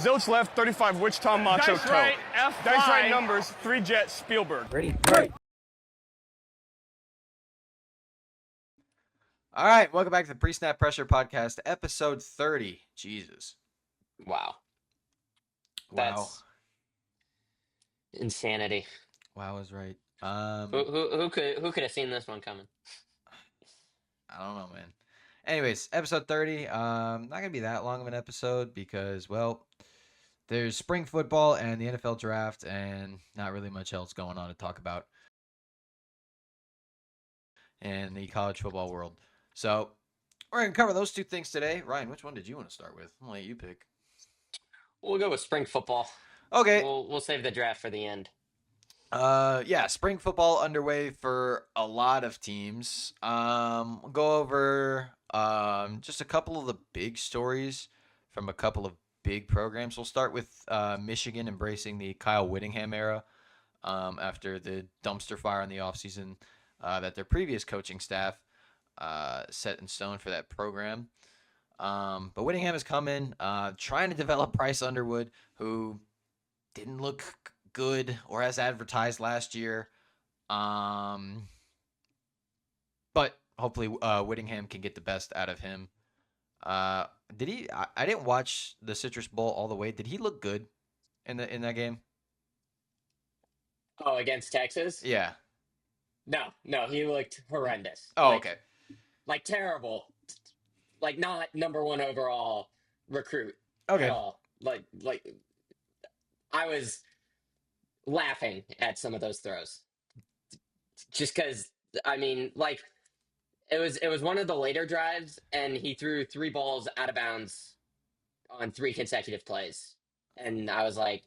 Zilch left, 35 Wichita Macho Dice Toe. right, F5. Dice right numbers, 3 Jet Spielberg. Ready? All right, welcome back to the Pre-Snap Pressure Podcast, episode 30. Jesus. Wow. Wow. That's insanity. Wow is right. Who could have seen this one coming? I don't know, man. Anyways, episode 30. Not going to be that long of an episode because, well, there's spring football and the NFL draft and not really much else going on to talk about in the college football world. So we're going to cover those two things today. Ryan, which one did you want to start with? I'm going to let you pick. We'll go with spring football. Okay. We'll save the draft for the end. Yeah, spring football underway for a lot of teams. We'll go over just a couple of the big stories from a couple of big programs. We'll start with Michigan embracing the Kyle Whittingham era after the dumpster fire in the offseason that their previous coaching staff set in stone for that program. But Whittingham has come in trying to develop Bryce Underwood, who didn't look good or as advertised last year. But hopefully Whittingham can get the best out of him. Did he? I didn't watch the Citrus Bowl all the way. Did he look good in that game? Oh, against Texas? Yeah. No, he looked horrendous. Oh, okay. Like terrible. Like not number one overall recruit Okay. at all. Like I was laughing at some of those throws. Just because I mean, like it was one of the later drives and he threw 3 balls out of bounds on 3 consecutive plays. And I was like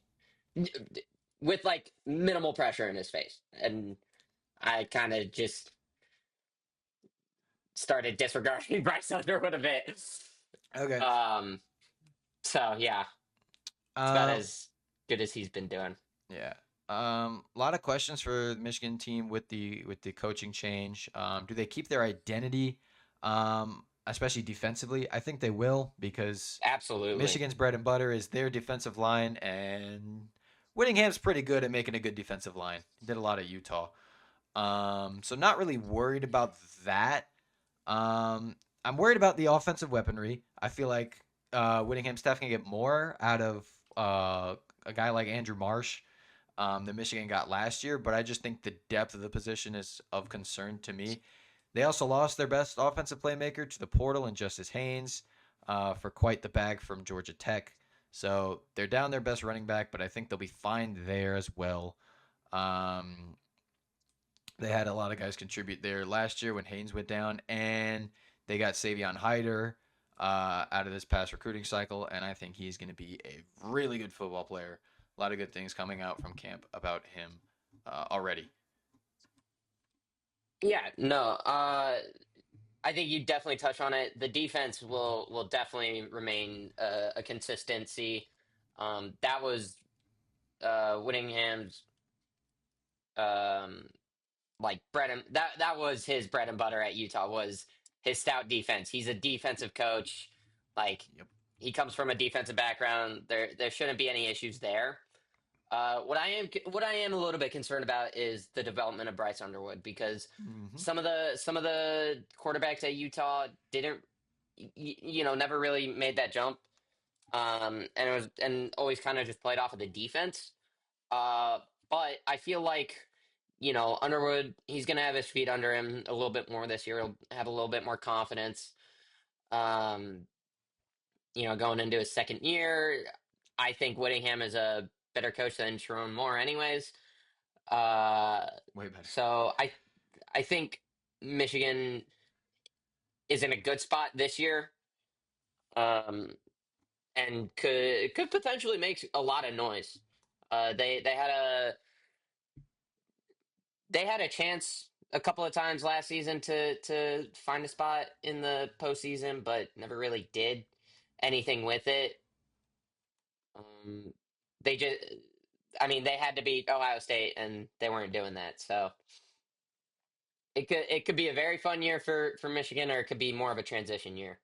with like minimal pressure in his face. And I kind of just started disregarding Bryce Underwood a bit. Okay. So yeah, it's about as good as he's been doing. Yeah. A lot of questions for the Michigan team with the coaching change. Do they keep their identity, especially defensively? I think they will because Absolutely. Michigan's bread and butter is their defensive line, and Whittingham's pretty good at making a good defensive line. He did a lot at Utah. So not really worried about that. I'm worried about the offensive weaponry. I feel like Whittingham staff can get more out of a guy like Andrew Marsh that Michigan got last year, but I just think the depth of the position is of concern to me. They also lost their best offensive playmaker to the portal and Justice Haynes for quite the bag from Georgia Tech. So they're down their best running back, but I think they'll be fine there as well. They had a lot of guys contribute there last year when Haynes went down, and they got Savion Hyder out of this past recruiting cycle, and I think he's going to be a really good football player. A lot of good things coming out from camp about him already. Yeah, no, I think you definitely touch on it. The defense will definitely remain a consistency. That was Whittingham's like that was his bread and butter at Utah, was his stout defense. He's a defensive coach. Like Yep. He comes from a defensive background. There shouldn't be any issues there. What I am a little bit concerned about is the development of Bryce Underwood, because some of the quarterbacks at Utah didn't never really made that jump. And always kind of just played off of the defense. But I feel like, Underwood, he's going to have his feet under him a little bit more this year. He'll have a little bit more confidence. Going into his second year, I think Whittingham is a better coach than Sharon Moore anyways. Way better. So I think Michigan is in a good spot this year. And could potentially make a lot of noise. They had a chance a couple of times last season to find a spot in the postseason, but never really did anything with it. They just, they had to beat Ohio State, and they weren't doing that. So it could be a very fun year for Michigan, or it could be more of a transition year.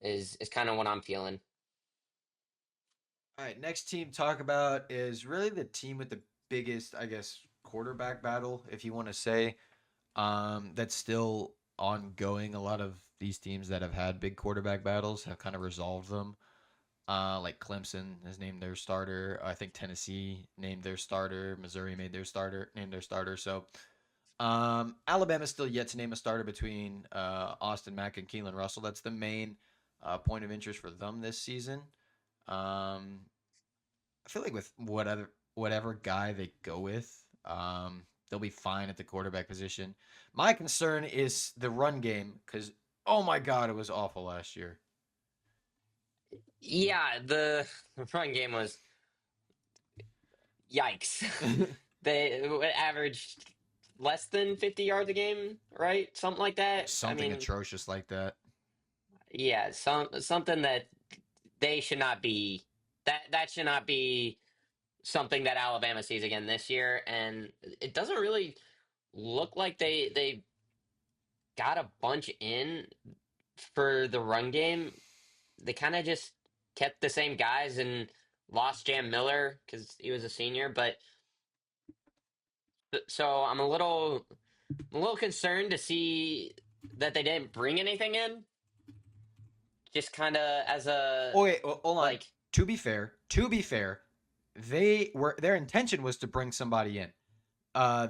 Is kind of what I'm feeling. All right, next team to talk about is really the team with the biggest, I guess, quarterback battle, if you want to say. That's still ongoing. A lot of these teams that have had big quarterback battles have kind of resolved them. Like Clemson has named their starter. I think Tennessee named their starter. Missouri named their starter. So, Alabama's still yet to name a starter between Austin Mack and Keelan Russell. That's the main point of interest for them this season. Um, I feel like with whatever guy they go with, they'll be fine at the quarterback position. My concern is the run game because oh my god, it was awful last year. Yeah, the run game was yikes. They averaged less than 50 yards a game, right? Something like that. I Something mean, atrocious like that. yeah, something that they should not be that should not be something that Alabama sees again this year, and it doesn't really look like they got a bunch in for the run game. They kind of just kept the same guys and lost Jam Miller because he was a senior, but so I'm a little concerned to see that they didn't bring anything in, just kind of as a Oh wait, hold on. like. To be fair, their intention was to bring somebody in.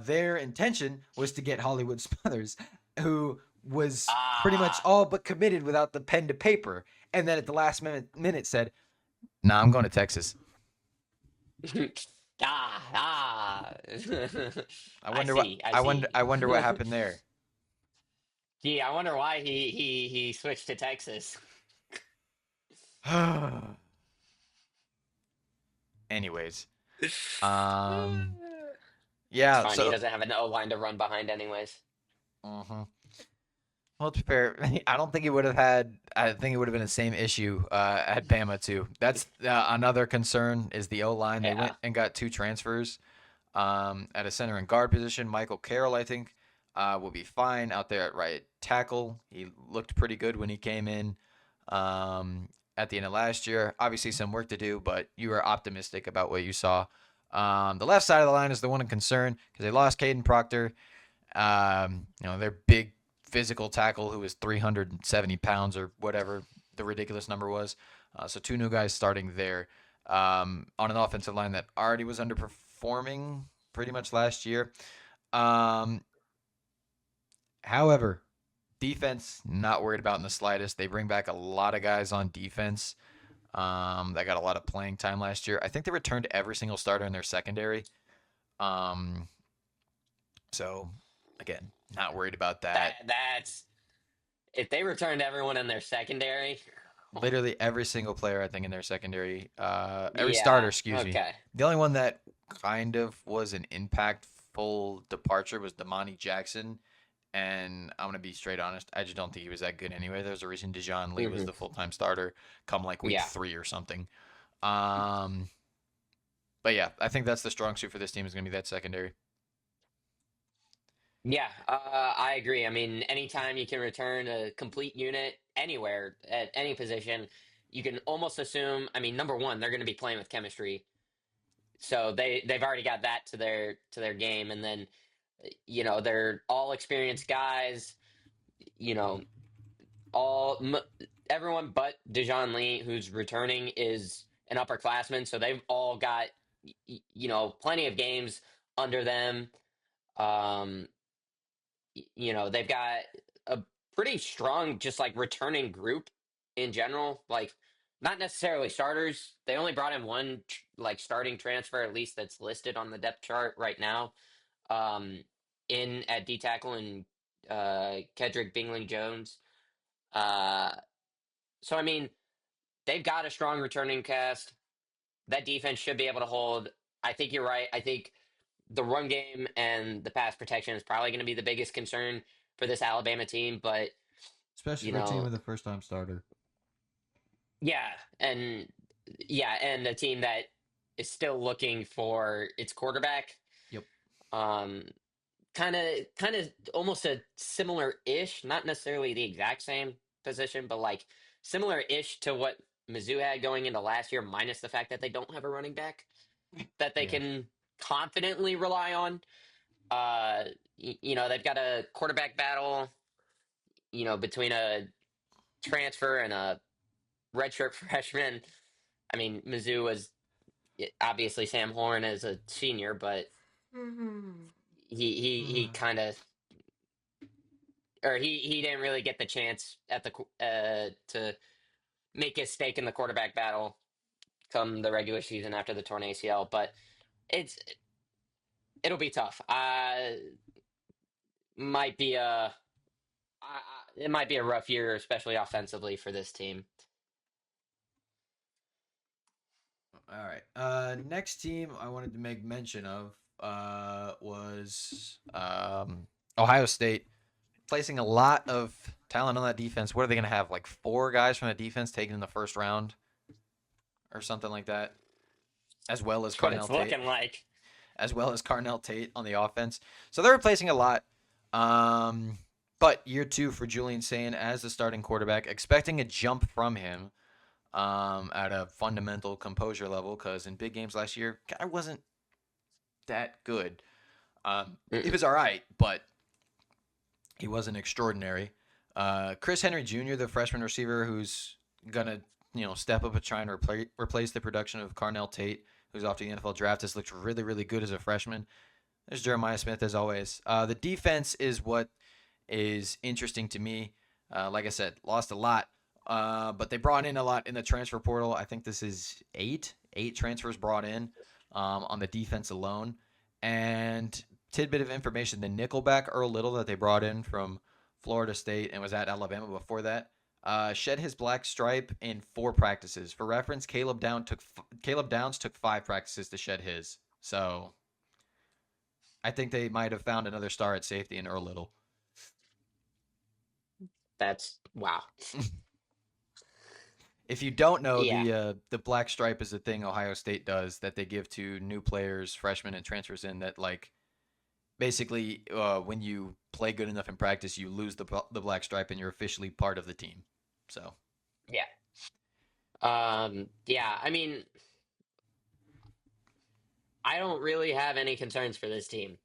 Their intention was to get Hollywood Smothers, who was pretty much Ah. all but committed without the pen to paper, and then at the last minute said, "Nah, I'm going to Texas." Ah. I I wonder what see. I I wonder see. I wonder what happened there. Gee, I wonder why he switched to Texas. Anyways, It's yeah. fine. He So, doesn't have an O line to run behind, anyways. mhm. Well, to be fair, I don't think he would have had. I think it would have been the same issue at Bama too. That's another concern is the O line. They Yeah. went and got two transfers at a center and guard position. Michael Carroll, I think, will be fine out there at right tackle. He looked pretty good when he came in at the end of last year. Obviously, some work to do, but you were optimistic about what you saw. The left side of the line is the one in concern because they lost Caden Proctor. Their big physical tackle who was 370 pounds or whatever the ridiculous number was. So two new guys starting there on an offensive line that already was underperforming pretty much last year. Um, However, defense not worried about in the slightest. They bring back a lot of guys on defense. That got a lot of playing time last year. I think they returned every single starter in their secondary. Um, so again, not worried about that. That's if they returned everyone in their secondary. Literally every single player I think in their secondary, every starter, Yeah. excuse me. Okay. The only one that kind of was an impactful departure was Damani Jackson, and I'm gonna be straight honest, I just don't think he was that good anyway. There's a reason Dijon Lee was Hmm. the full time starter come like week Yeah. 3 or something. Um, but yeah, I think that's the strong suit for this team is gonna be that secondary. Yeah. I agree. I mean, anytime you can return a complete unit anywhere at any position, you can almost assume. I mean, number one, they're going to be playing with chemistry, so they've already got that to their game, and then they're all experienced guys. You know, all everyone but Dejon Lee, who's returning, is an upperclassman, so they've all got plenty of games under them. Um, they've got a pretty strong, just like returning group in general. Like, not necessarily starters. They only brought in one like starting transfer, at least that's listed on the depth chart right now. Um, in at D tackle and Kedrick Bingling Jones. Uh, so I mean, they've got a strong returning cast. That defense should be able to hold. I think you're right. I think the run game and the pass protection is probably going to be the biggest concern for this Alabama team. But Especially you for a team know, with a first time starter. yeah, and and a team that is still looking for its quarterback. Yep. Um, kind of almost a similar ish, not necessarily the exact same position, but like similar ish to what Mizzou had going into last year, minus the fact that they don't have a running back that they Yeah. can confidently rely on. They've got a quarterback battle, between a transfer and a redshirt freshman. I mean, Mizzou was obviously Sam Horn as a senior, but he kind of, or he didn't really get the chance at to make his stake in the quarterback battle come the regular season after the torn ACL. But it's it'll be tough. Might be a it might be a rough year, especially offensively for this team. All right. Next team I wanted to make mention of was Ohio State, placing a lot of talent on that defense. What are they going to have? Like 4 guys from the defense taken in the first round, or something like that, as well as That's what Carnell it's Tate. looking like. As well as Carnell Tate on the offense. So they're replacing a lot. But year 2 for Julian Sayin as the starting quarterback, expecting a jump from him at a fundamental composure level, because in big games last year, guy wasn't that good. He was all right, but he wasn't extraordinary. Chris Henry Jr., the freshman receiver, who's gonna step up and try and replace the production of Carnell Tate, who's off to the NFL draft, has looked really, really good as a freshman. There's Jeremiah Smith, as always. The defense is what is interesting to me. Like I said, lost a lot, but they brought in a lot in the transfer portal. I think this is 8 transfers brought in on the defense alone. And tidbit of information, the nickelback Earl Little that they brought in from Florida State and was at Alabama before that, shed his black stripe in 4 practices. For reference, Caleb Downs took 5 practices to shed his. So I think they might have found another star at safety in Earl Little. That's wow. If you don't know, Yeah. the black stripe is a thing Ohio State does that they give to new players, freshmen, and transfers in, that basically when you play good enough in practice, you lose the black stripe and you're officially part of the team. So Yeah. Yeah. I mean, I don't really have any concerns for this team.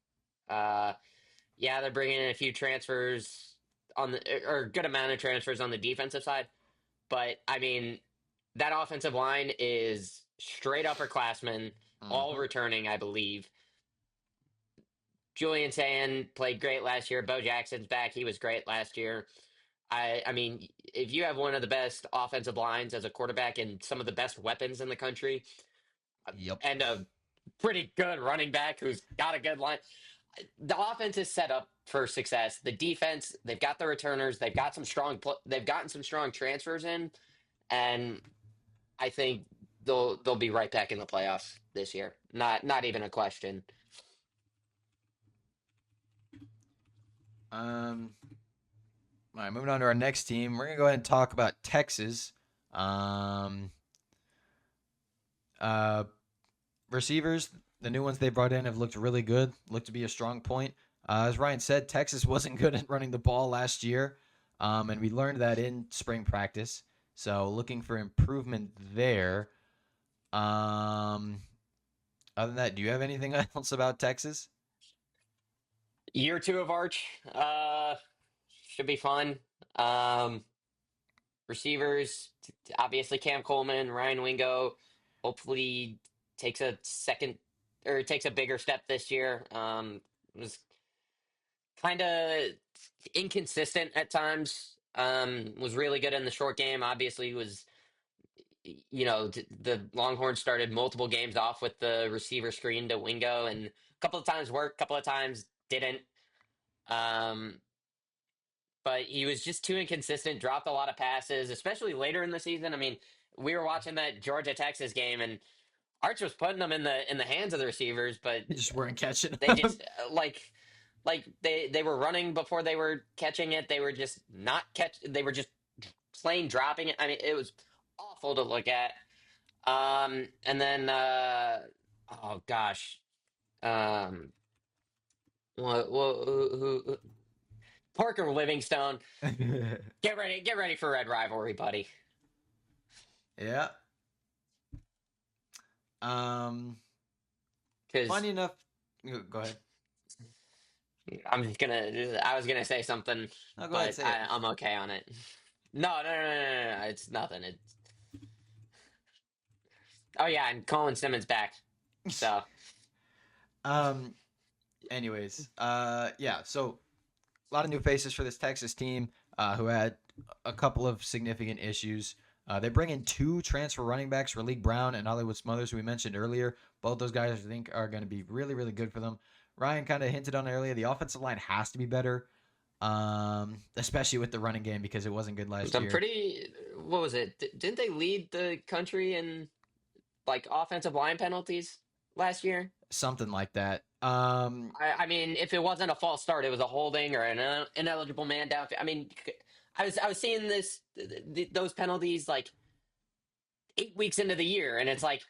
Yeah, they're bringing in a few transfers or a good amount of transfers on the defensive side, but I mean, that offensive line is straight upperclassmen, all returning, I believe. Julian Sayin played great last year. Bo Jackson's back; he was great last year. I mean, if you have one of the best offensive lines as a quarterback and some of the best weapons in the country, Yep. and a pretty good running back who's got a good line, the offense is set up for success. The defense, they've got the returners, they've got they've gotten some strong transfers in, and I think they'll be right back in the playoffs this year. Not even a question. All right, moving on to our next team. We're gonna go ahead and talk about Texas. Receivers, the new ones they brought in have looked really good. Looked to be a strong point. As Ryan said, Texas wasn't good at running the ball last year, and we learned that in spring practice. So looking for improvement there. Other than that, do you have anything else about Texas? Year 2 of Arch should be fun. Um, Receivers, obviously Cam Coleman, Ryan Wingo, hopefully takes a second or takes a bigger step this year. Was kind of inconsistent at times. Was really good in the short game. Obviously, was the Longhorns started multiple games off with the receiver screen to Wingo, and a couple of times worked, a couple of times didn't. Um, but he was just too inconsistent. Dropped a lot of passes, especially later in the season. I mean, we were watching that Georgia Texas game, and Arch was putting them in the hands of the receivers, but They just weren't catching they them. just like they were running before they were catching it. They were just not catch. They were just plain dropping it. I mean, it was awful to look at. And then oh gosh, um, who Parker Livingstone. Get ready for Red Rivalry, buddy. Yeah. Um, Because funny enough, go ahead. I was gonna say something, No, go ahead, but say it. I'm okay on it. No, no, no, no, no, no, it's nothing. It's oh yeah, and Colin Simmons back. So um, anyways, yeah. So a lot of new faces for this Texas team who had a couple of significant issues. They bring in two transfer running backs, Raleek Brown and Hollywood Smothers, who we mentioned earlier. Both those guys, I think, are going to be really, really good for them. Ryan kind of hinted on it earlier. The offensive line has to be better, especially with the running game because it wasn't good last some year. pretty. What was it? Didn't they lead the country in like offensive line penalties last year? Something like that. I mean, if it wasn't a false start, it was a holding or an ineligible man down. I mean, I was seeing those penalties like 8 weeks into the year, and it's like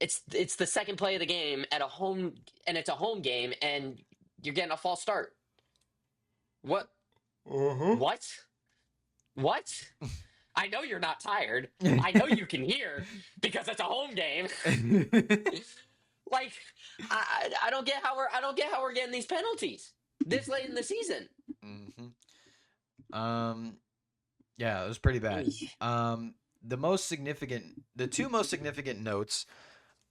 it's the second play of the game at a home, and it's a home game, and you're getting a false start. What? What? What? I know you're not tired. I know you can hear because it's a home game. Like, I don't get how we're getting these penalties this late in the season. hmm Yeah, it was pretty bad. The two most significant notes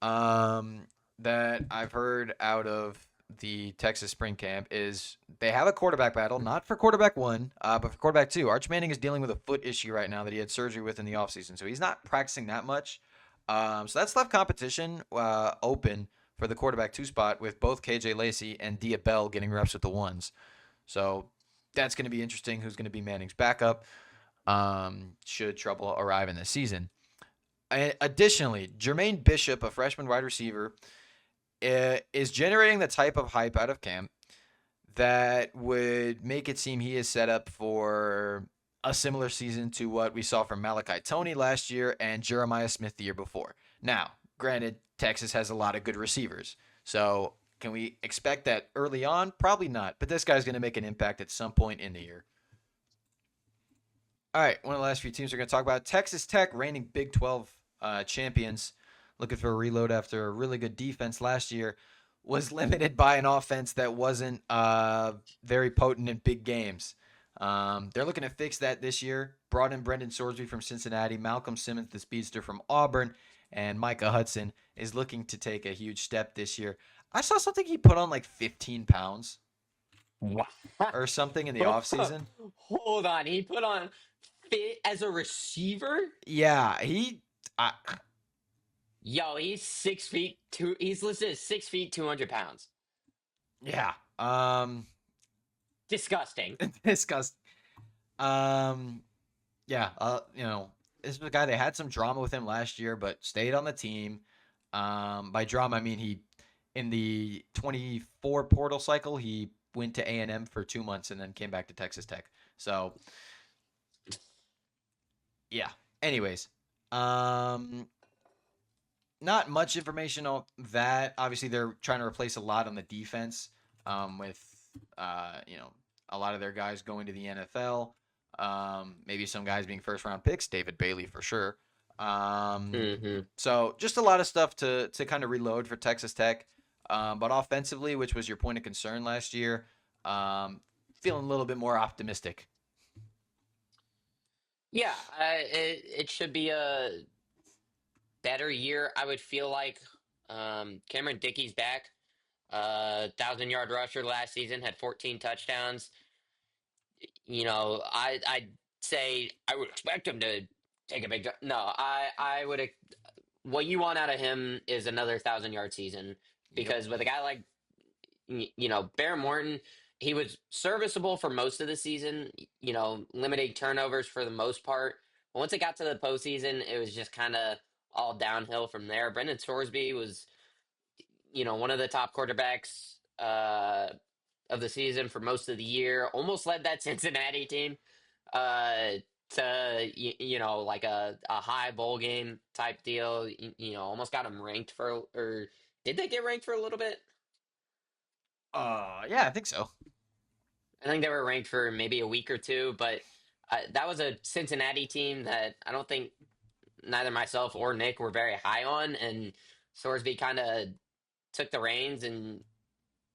that I've heard out of the Texas spring camp is they have a quarterback battle, not for quarterback one, but for quarterback two. Arch Manning is dealing with a foot issue right now that he had surgery with in the offseason, so he's not practicing that much. So that's left competition open for the quarterback two spot with both KJ Lacey and Dia Bell getting reps with the ones. So that's going to be interesting. Who's going to be Manning's backup? Should trouble arrive in the season. Additionally, Jermaine Bishop, a freshman wide receiver, is generating the type of hype out of camp that would make it seem he is set up for a similar season to what we saw from Malachi Tony last year and Jeremiah Smith the year before. Now, granted, Texas has a lot of good receivers. So can we expect that early on? Probably not. But this guy's going to make an impact at some point in the year. All right, one of the last few teams we're going to talk about, Texas Tech, reigning Big 12 champions, looking for a reload after a really good defense last year, was limited by an offense that wasn't very potent in big games. They're looking to fix that this year. Brought in Brendan Sorsby from Cincinnati, Malcolm Simmons, the speedster from Auburn, and Micah Hudson is looking to take a huge step this year. I saw something he put on like 15 pounds Wow. or something in the offseason. Hold on, he put on fit as a receiver. Yeah, Yo, he's 6 feet two. He's listed as 6 feet 200 pounds. yeah. Disgusting. Disgust. Yeah. This was a guy they had some drama with him last year, but stayed on the team. By drama, I mean he in the 24 portal cycle he went to A&M for 2 months and then came back to Texas Tech. So, yeah. Anyways, not much information on that. Obviously, they're trying to replace a lot on the defense with a lot of their guys going to the NFL. Maybe some guys being first round picks, David Bailey for sure. So just a lot of stuff to kind of reload for Texas Tech. But offensively, which was your point of concern last year, feeling a little bit more optimistic. Yeah, it should be a better year. I would feel like Cameron Dickey's back. 1,000-yard rusher last season, had 14 touchdowns. I'd say I would expect him to take a big. No, I would. What you want out of him is another 1,000-yard season because with a guy like Bear Morton, he was serviceable for most of the season. Limiting turnovers for the most part. But once it got to the postseason, it was just kind of all downhill from there. Brendan Sorsby was, one of the top quarterbacks of the season for most of the year. Almost led that Cincinnati team to like a high bowl game type deal. Almost got them ranked for, or did they get ranked for a little bit? Yeah, I think so. I think they were ranked for maybe a week or two, but that was a Cincinnati team that I don't think neither myself or Nick were very high on, and Sorsby kind of took the reins and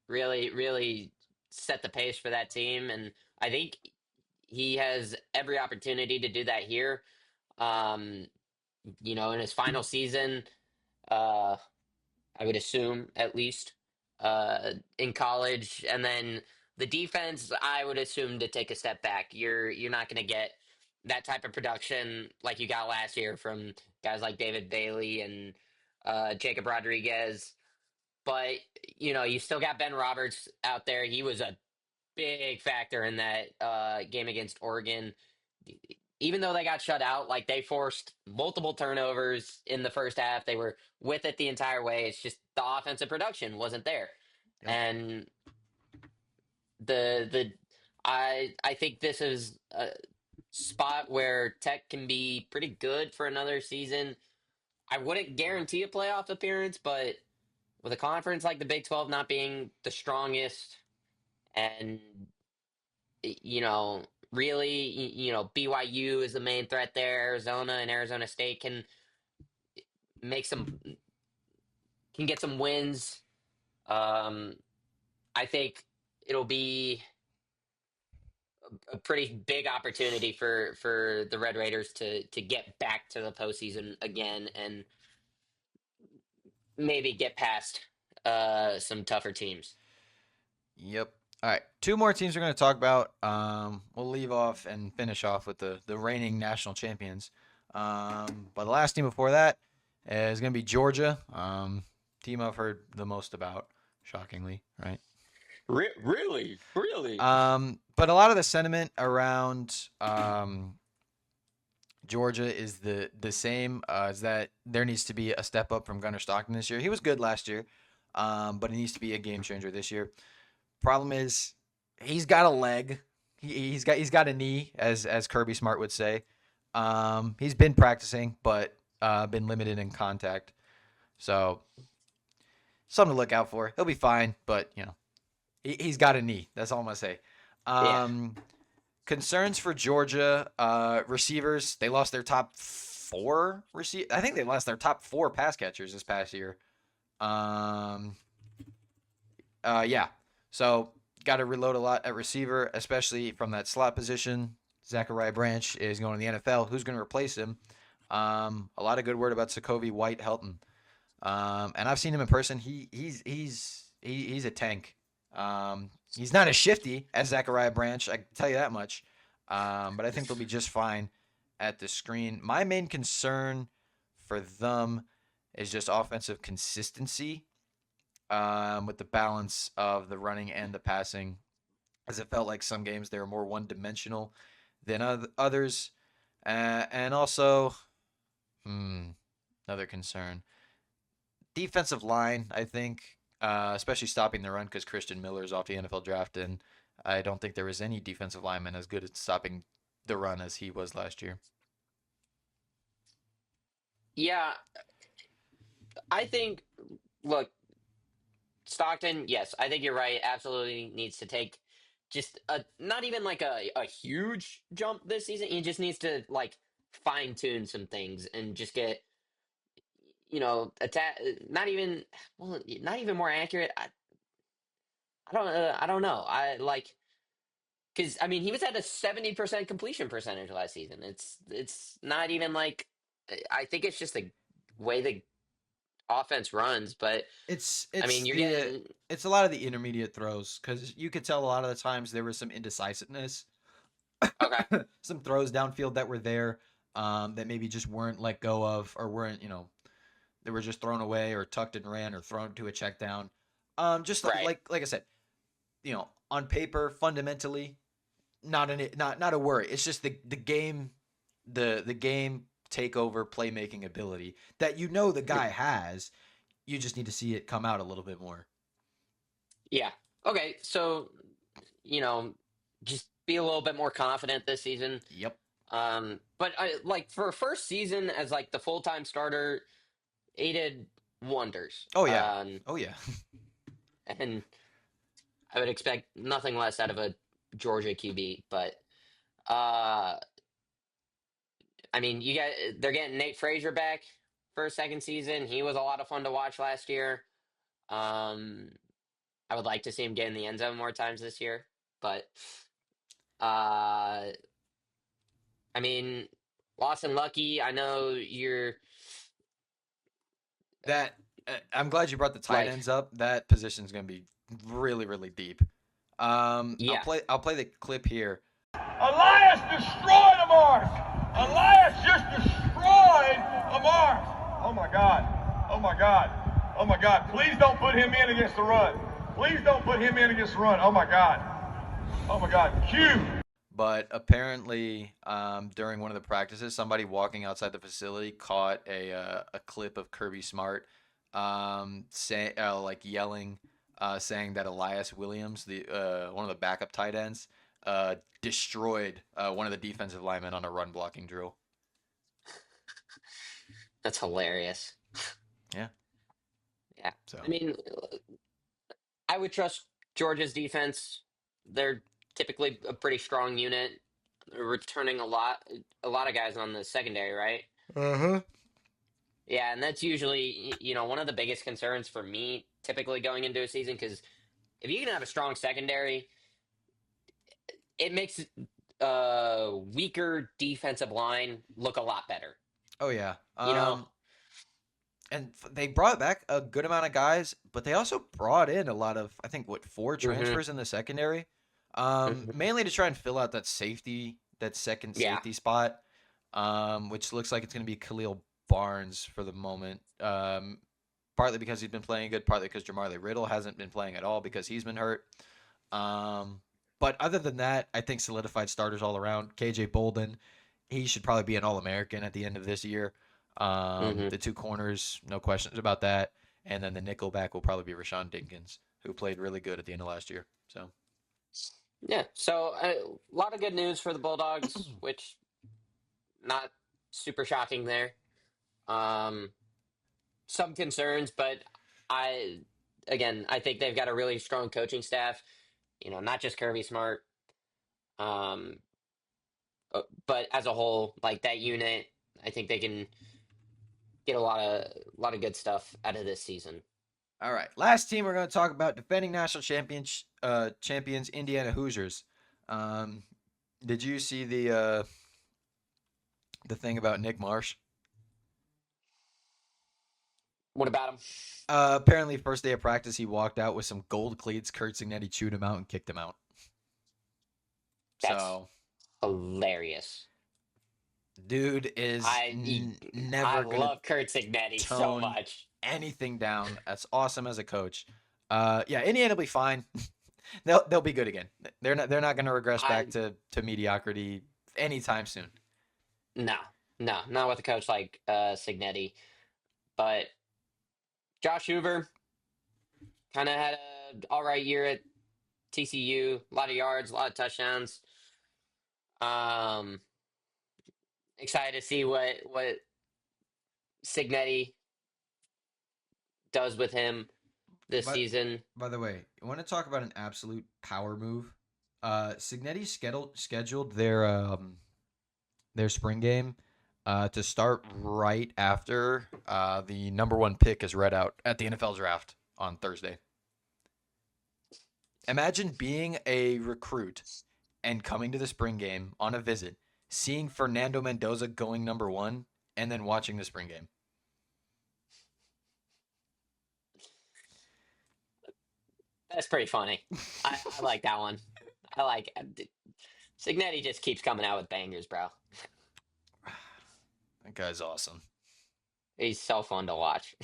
really set the pace for that team. And I think he has every opportunity to do that here. Um, in his final season, uh, I would assume at least in college, and then the defense, I would assume to take a step back. You're not going to get that type of production like you got last year from guys like David Bailey and Jacob Rodriguez. But you still got Ben Roberts out there. He was a big factor in that game against Oregon. Even though they got shut out, like they forced multiple turnovers in the first half, they were with it the entire way. It's just the offensive production wasn't there, Yep. and the I think this is a spot where Tech can be pretty good for another season. I wouldn't guarantee a playoff appearance, but with a conference like the Big 12 not being the strongest, and really, BYU is the main threat there. Arizona and Arizona State make some can get some wins. I think it'll be a pretty big opportunity for the Red Raiders to get back to the postseason again and maybe get past some tougher teams. Yep. All right. Two more teams we're going to talk about. We'll leave off and finish off with the reigning national champions. But the last team before that is going to be Georgia. Team I've heard the most about, shockingly, right? Really? But a lot of the sentiment around Georgia is the same as that there needs to be a step up from Gunnar Stockton this year. He was good last year, but he needs to be a game changer this year. Problem is, he's got a leg. He's got a knee, as Kirby Smart would say. He's been practicing, but been limited in contact. So something to look out for. He'll be fine, but he's got a knee. That's all I'm gonna say. Concerns for Georgia receivers. They lost their top 4 I think they lost their top 4 pass catchers this past year. Yeah. So got to reload a lot at receiver, especially from that slot position. Zachariah Branch is going to the NFL. Who's going to replace him? A lot of good word about Sokovie White-Helton. And I've seen him in person. He's a tank. He's not as shifty as Zachariah Branch, I can tell you that much. But I think they'll be just fine at the screen. My main concern for them is just offensive consistency with the balance of the running and the passing, as it felt like some games they were more one-dimensional than others. And also, another concern. Defensive line, I think, especially stopping the run because Christian Miller is off the NFL draft, and I don't think there was any defensive lineman as good at stopping the run as he was last year. Yeah, I think, look, Stockton, yes, I think you're right. Absolutely needs to take just not even like a huge jump this season. He just needs to like fine tune some things and just get, attack. Not even more accurate. I don't know. I like because I mean he was at a 70% completion percentage last season. It's not even like I think it's just the way the offense runs, but It's I mean, you're getting it's a lot of the intermediate throws because you could tell a lot of the times there was some indecisiveness, okay. some throws downfield that were there that maybe just weren't let go of or weren't they were just thrown away or tucked and ran or thrown to a check down. Just Right. like I said, on paper, fundamentally, not a worry. It's just the game, the game takeover playmaking ability that the guy has. You just need to see it come out a little bit more. Yeah. Okay. So, you know, just be a little bit more confident this season. Yep. But I like for a first season as like the full time starter, he did wonders. Oh yeah. Oh yeah. And I would expect nothing less out of a Georgia QB. But I mean, they're getting Nate Frazier back for a second season. He was a lot of fun to watch last year. Um, I would like to see him get in the end zone more times this year, but uh, I mean, Lawson Lucky. I know you're That I'm glad you brought the tight like, ends up. That position is going to be really, really deep. yeah, I'll play the clip here. Elias destroyed Amars. Elias just destroyed Amars. Oh my God. Oh my God. Oh my God. Please don't put him in against the run. Please don't put him in against the run. Oh my God. Oh my God. Q. But apparently, during one of the practices, somebody walking outside the facility caught a clip of Kirby Smart, like yelling, saying that Elias Williams, the one of the backup tight ends, destroyed one of the defensive linemen on a run blocking drill. that's hilarious. Yeah. Yeah, So I mean, I would trust Georgia's defense. They're typically a pretty strong unit, returning a lot of guys on the secondary, right? Uh-huh. Yeah, and that's usually, one of the biggest concerns for me typically going into a season, because if you can have a strong secondary, it makes weaker defensive line look a lot better. Oh yeah. You know, And they brought back a good amount of guys, but they also brought in a lot of, I think, 4 hmm transfers in the secondary, hmm mainly to try and fill out that second yeah, safety spot, which looks like it's going to be Khalil Barnes for the moment. Partly because he's been playing good, partly because Jamarly Riddle hasn't been playing at all because he's been hurt. But other than that, I think solidified starters all around. KJ Bolden, he should probably be an All-American at the end of this year. hmm The 2 corners, no questions about that. And then the nickel back will probably be Rashawn Dinkins, who played really good at the end of last year. So yeah. So a lot of good news for the Bulldogs, which not super shocking there. Um, some concerns, but I I think they've got a really strong coaching staff. Not just Kirby Smart, um, but as a whole, like that unit, I think they can get a lot of good stuff out of this season. all right, last team we're going to talk about, defending national champions Indiana Hoosiers. Um, did you see the thing about Nick Marsh? What about them? Apparently, first day of practice, he walked out with some gold cleats. Kurt Signetti chewed him out and kicked him out. That's So, hilarious. dude is I never gonna love Kurt Signetti so tone much. anything down. That's awesome as a coach. Yeah, Indiana will be fine. They'll be good again. They're not gonna regress I back to mediocrity anytime soon. No, no, not with a coach like Signetti. But Josh Hoover kind of had a all right year at TCU. A lot of yards, a lot of touchdowns. Um, excited to see what Signetti does with him this But season. by the way, I want to talk about an absolute power move. Signetti scheduled their spring game to start right after the number 1 pick is read out at the NFL draft on Thursday. Imagine being a recruit and coming to the spring game on a visit, seeing Fernando Mendoza going number 1, and then watching the spring game. That's pretty funny. I like that one. I like Signetti just keeps coming out with bangers, bro. That guy's awesome. He's so fun to watch.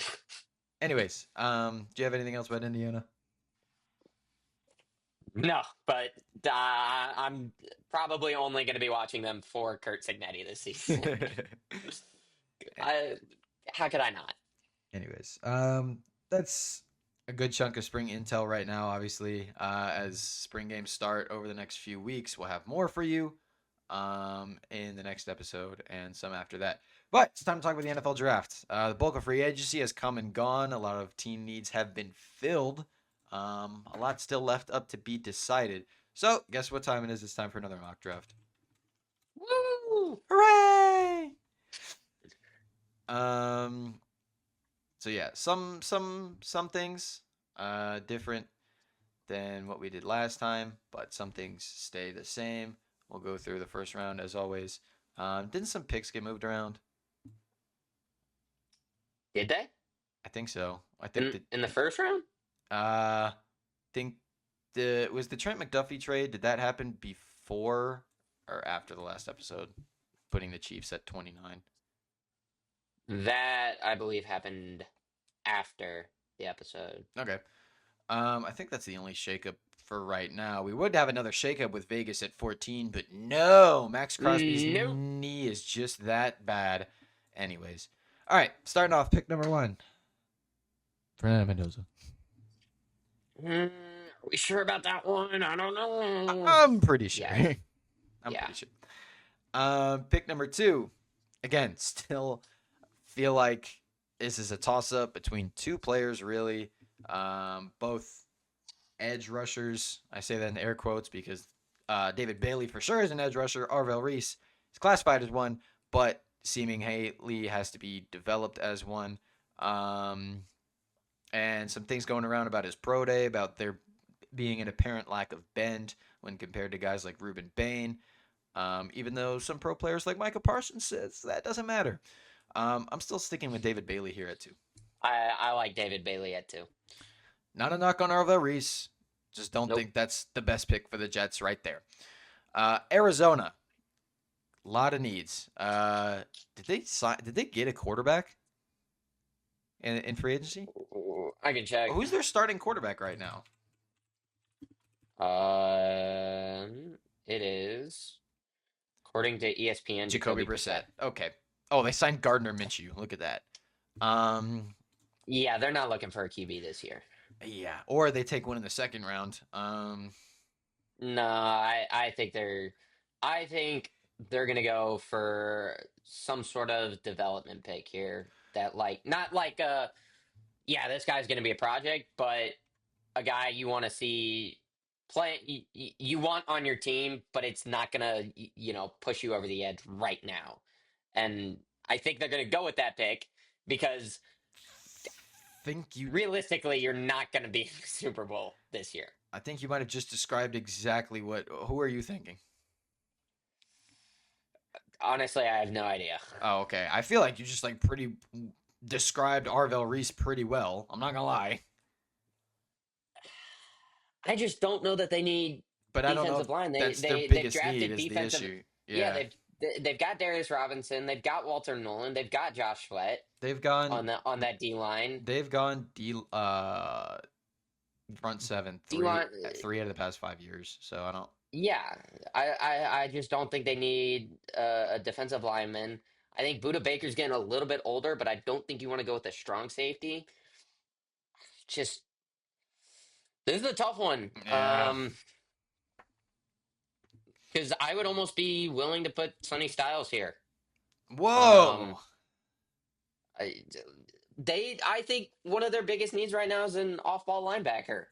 Anyways, do you have anything else about Indiana? No, but I'm probably only going to be watching them for Kurt Signetti this season. I, how could I not? Anyways, that's a good chunk of spring intel right now. Obviously, as spring games start over the next few weeks, we'll have more for you in the next episode and some after that. But it's time to talk about the NFL draft. The bulk of free agency has come and gone. A lot of team needs have been filled. A lot still left up to be decided. So, guess what time it is? It's time for another mock draft. Woo! Hooray! Um. So yeah, some things different than what we did last time, but some things stay the same. We'll go through the first round as always. Didn't some picks get moved around? Did they I think so. I think in the first round? think the Trent McDuffie trade, did that happen before or after the last episode? Putting the Chiefs at 29. That I believe happened after the episode. Okay. I think that's the only shakeup for right now. We would have another shakeup with Vegas at 14, but no, Max Crosby's Nope. knee is just that bad. Anyways, all right, starting off pick number 1, Fernando Mendoza. Are we sure about that one? I don't know. I'm pretty sure. Yeah. I'm Yeah. pretty sure. Pick number 2, again, still feel like this is a toss-up between two players, really. Both edge rushers. I say that in air quotes because David Bailey for sure is an edge rusher. Arvell Reese is classified as one, but Seeming Haley has to be developed as one. And some things going around about his pro day, about there being an apparent lack of bend when compared to guys like Ruben Bain. Even though some pro players like Micah Parsons says that doesn't matter. I'm still sticking with David Bailey here at 2. I like David Bailey at 2. Not a knock on Arvell Reese. Just don't Nope. think that's the best pick for the Jets right there. Arizona. A lot of needs. Did they get a quarterback in free agency? I can check. Who's their starting quarterback right now? It is according to ESPN. Jacoby Brissett. Okay. Oh, they signed Gardner Minshew. Look at that. Yeah, they're not looking for a QB this year. Yeah. Or they take one in the second round. No, I think they're gonna go for some sort of development pick here. That not like yeah, this guy's gonna be a project, but a guy you want to see play, you want on your team, but it's not gonna push you over the edge right now. And I think they're gonna go with that pick because realistically, you're not gonna be in the Super Bowl this year. I think you might have just described exactly who are you thinking? Honestly, I have no idea. Oh, okay. I feel like you just pretty described Arvell Reese pretty well. I'm not gonna lie. I just don't know that they need But I don't know defensive if line. that's their They've biggest drafted need is the defensive. issue. Yeah, they've got Darius Robinson. They've got Walter Nolan. They've got Josh Sweat They've gone on that D line. They've gone front seven D-line- three out of the past 5 years. So I don't. Yeah, I just don't think they need a defensive lineman. I think Buda Baker's getting a little bit older, but I don't think you want to go with a strong safety. Just this is a tough one. Yeah. Because I would almost be willing to put Sonny Styles here. Whoa. I think one of their biggest needs right now is an off-ball linebacker.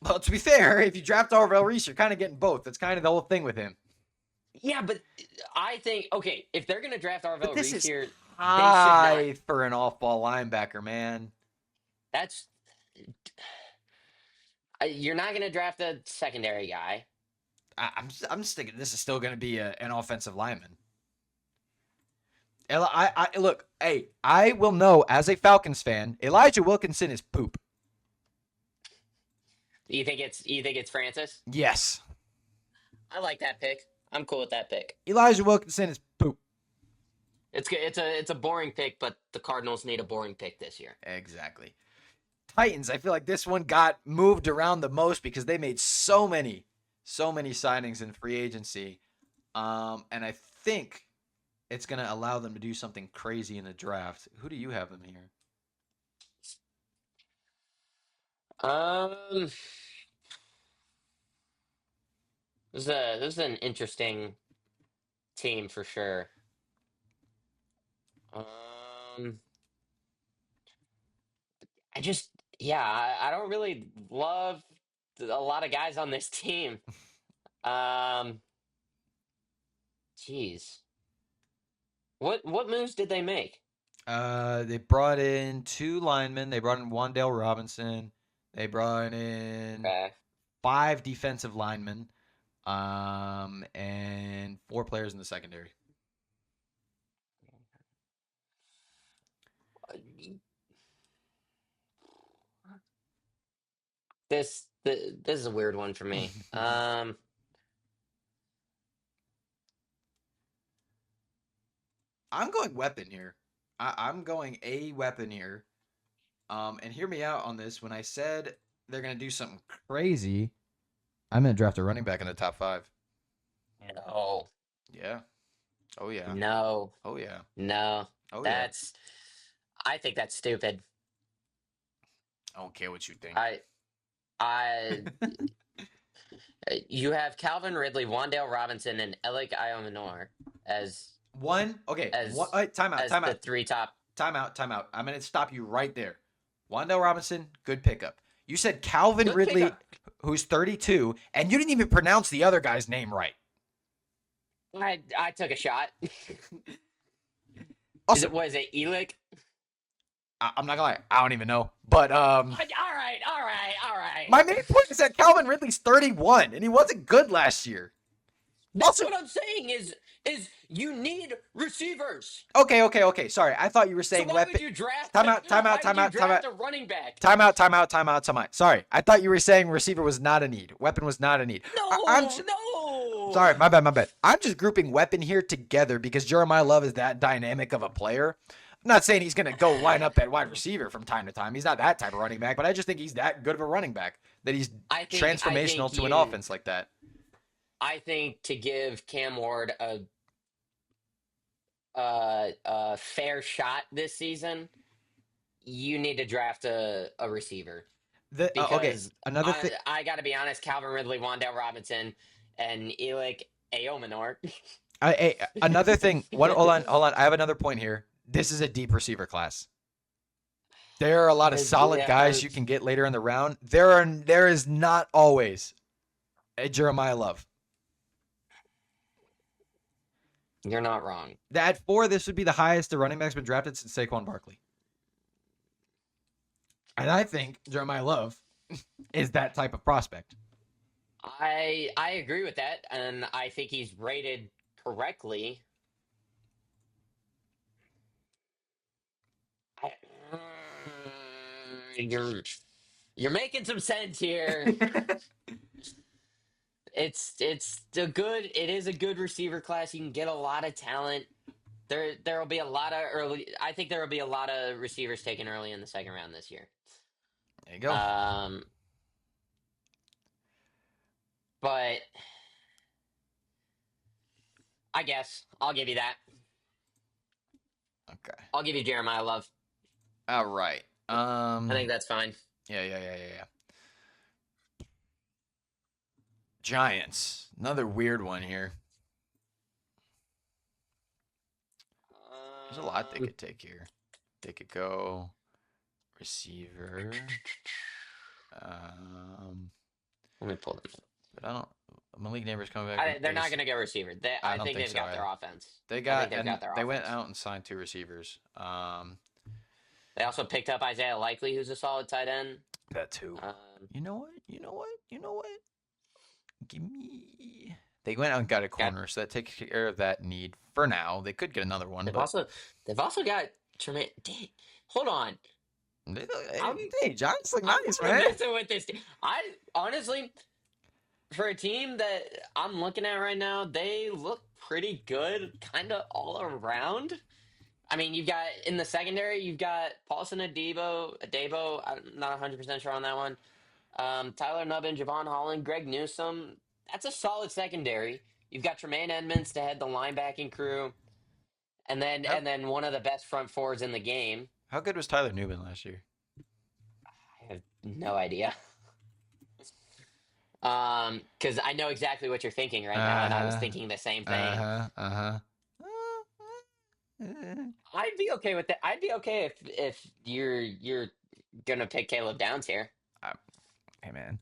Well, to be fair, if you draft Arvell Reese, you're kind of getting both. That's kind of the whole thing with him. Yeah, but I think if they're gonna draft Arvell this Reese is here, high for an off-ball linebacker, man. that's you're not gonna draft a secondary guy. I'm just thinking this is still going to be an offensive lineman. I look, hey, I will know as a Falcons fan, Elijah Wilkinson is poop. You think it's Francis? Yes. I like that pick. I'm cool with that pick. Elijah Wilkinson is poop. It's a boring pick, but the Cardinals need a boring pick this year. Exactly. Titans, I feel like this one got moved around the most because they made so many signings in free agency. And I think it's going to allow them to do something crazy in the draft. Who do you have them here? This is an interesting team for sure. I don't really love a lot of guys on this team. Jeez. What moves did they make? They brought in 2 linemen. They brought in Wandale Robinson. They brought in Okay. 5 defensive linemen, and 4 players in the secondary. This is a weird one for me. I'm going weapon here. I'm going a weapon here. And hear me out on this. When I said they're gonna do something crazy, I'm gonna draft a running back in the top 5. No, Yeah. Oh yeah. no, Oh yeah. no. Oh yeah. That's. I think that's stupid. I don't care what you think. I. You have Calvin Ridley, Wandale Robinson, and Alec Iomenor as One. Okay. as One, time out. as Time the out. 3 top. Time out. Time out. I'm gonna stop you right there. Wandale Robinson, good pickup. You said Calvin Good Ridley, pickup. who's 32, and you didn't even pronounce the other guy's name right. I took a shot. Also, Was it Elick? I'm not gonna lie, I don't even know. But All right. my main point is that Calvin Ridley's 31, and he wasn't good last year. That's what I'm saying. Is you need receivers. Okay. Sorry, I thought you were So saying why weapon. would you draft? Time out. Why would you draft a running back? Time out. Sorry, I thought you were saying receiver was not a need. Weapon was not a need. No, no. Sorry, my bad. I'm just grouping weapon here together because Jeremiah Love is that dynamic of a player. I'm not saying he's going to go line up at wide receiver from time to time. He's not that type of running back, but I just think he's that good of a running back that he's transformational to an offense like that. I think to give Cam Ward a fair shot this season, you need to draft a receiver. Because another thing. I got to be honest, Calvin Ridley, Wandale Robinson, and Elick Aomenor. Another thing. Hold on. I have another point here. This is a deep receiver class. There are a lot of solid guys you can get later in the round. There is not always a Jeremiah Love. You're not wrong. At 4, this would be the highest the running back's been drafted since Saquon Barkley. And I think Jeremiah Love is that type of prospect. I agree with that, and I think he's rated correctly. You're making some sense here. It is a good receiver class. You can get a lot of talent. There will be a lot of early. I think there will be a lot of receivers taken early in the second round this year. There you go. But I guess I'll give you that. Okay. I'll give you Jeremiah Love. All right. I think that's fine. Yeah. Giants. Another weird one here. There's a lot they could take here. They could go receiver. Let me pull them up. But I don't. Malik Neighbors coming back. They're not going to go receiver. I think they've got their offense. They went out and signed 2 receivers. They also picked up Isaiah Likely, who's a solid tight end. That too. You know what? Give me. They went out and got a corner, so that takes care of that need for now. They could get another one. They've also got Tremaine. Hold on. Hey, Giants look nice, man. Messing with this. I honestly, for a team that I'm looking at right now, they look pretty good, kind of all around. I mean, you've got in the secondary, you've got Paulson Adebo. I'm not 100% sure on that one. Tyler Nubbin, Javon Holland, Greg Newsome. That's a solid secondary. You've got Tremaine Edmonds to head the linebacking crew, and then one of the best front fours in the game. How good was Tyler Newman last year? I have no idea. Because I know exactly what you're thinking right now, and I was thinking the same thing. I'd be okay with that. I'd be okay if you're gonna pick Caleb Downs here. Hey man.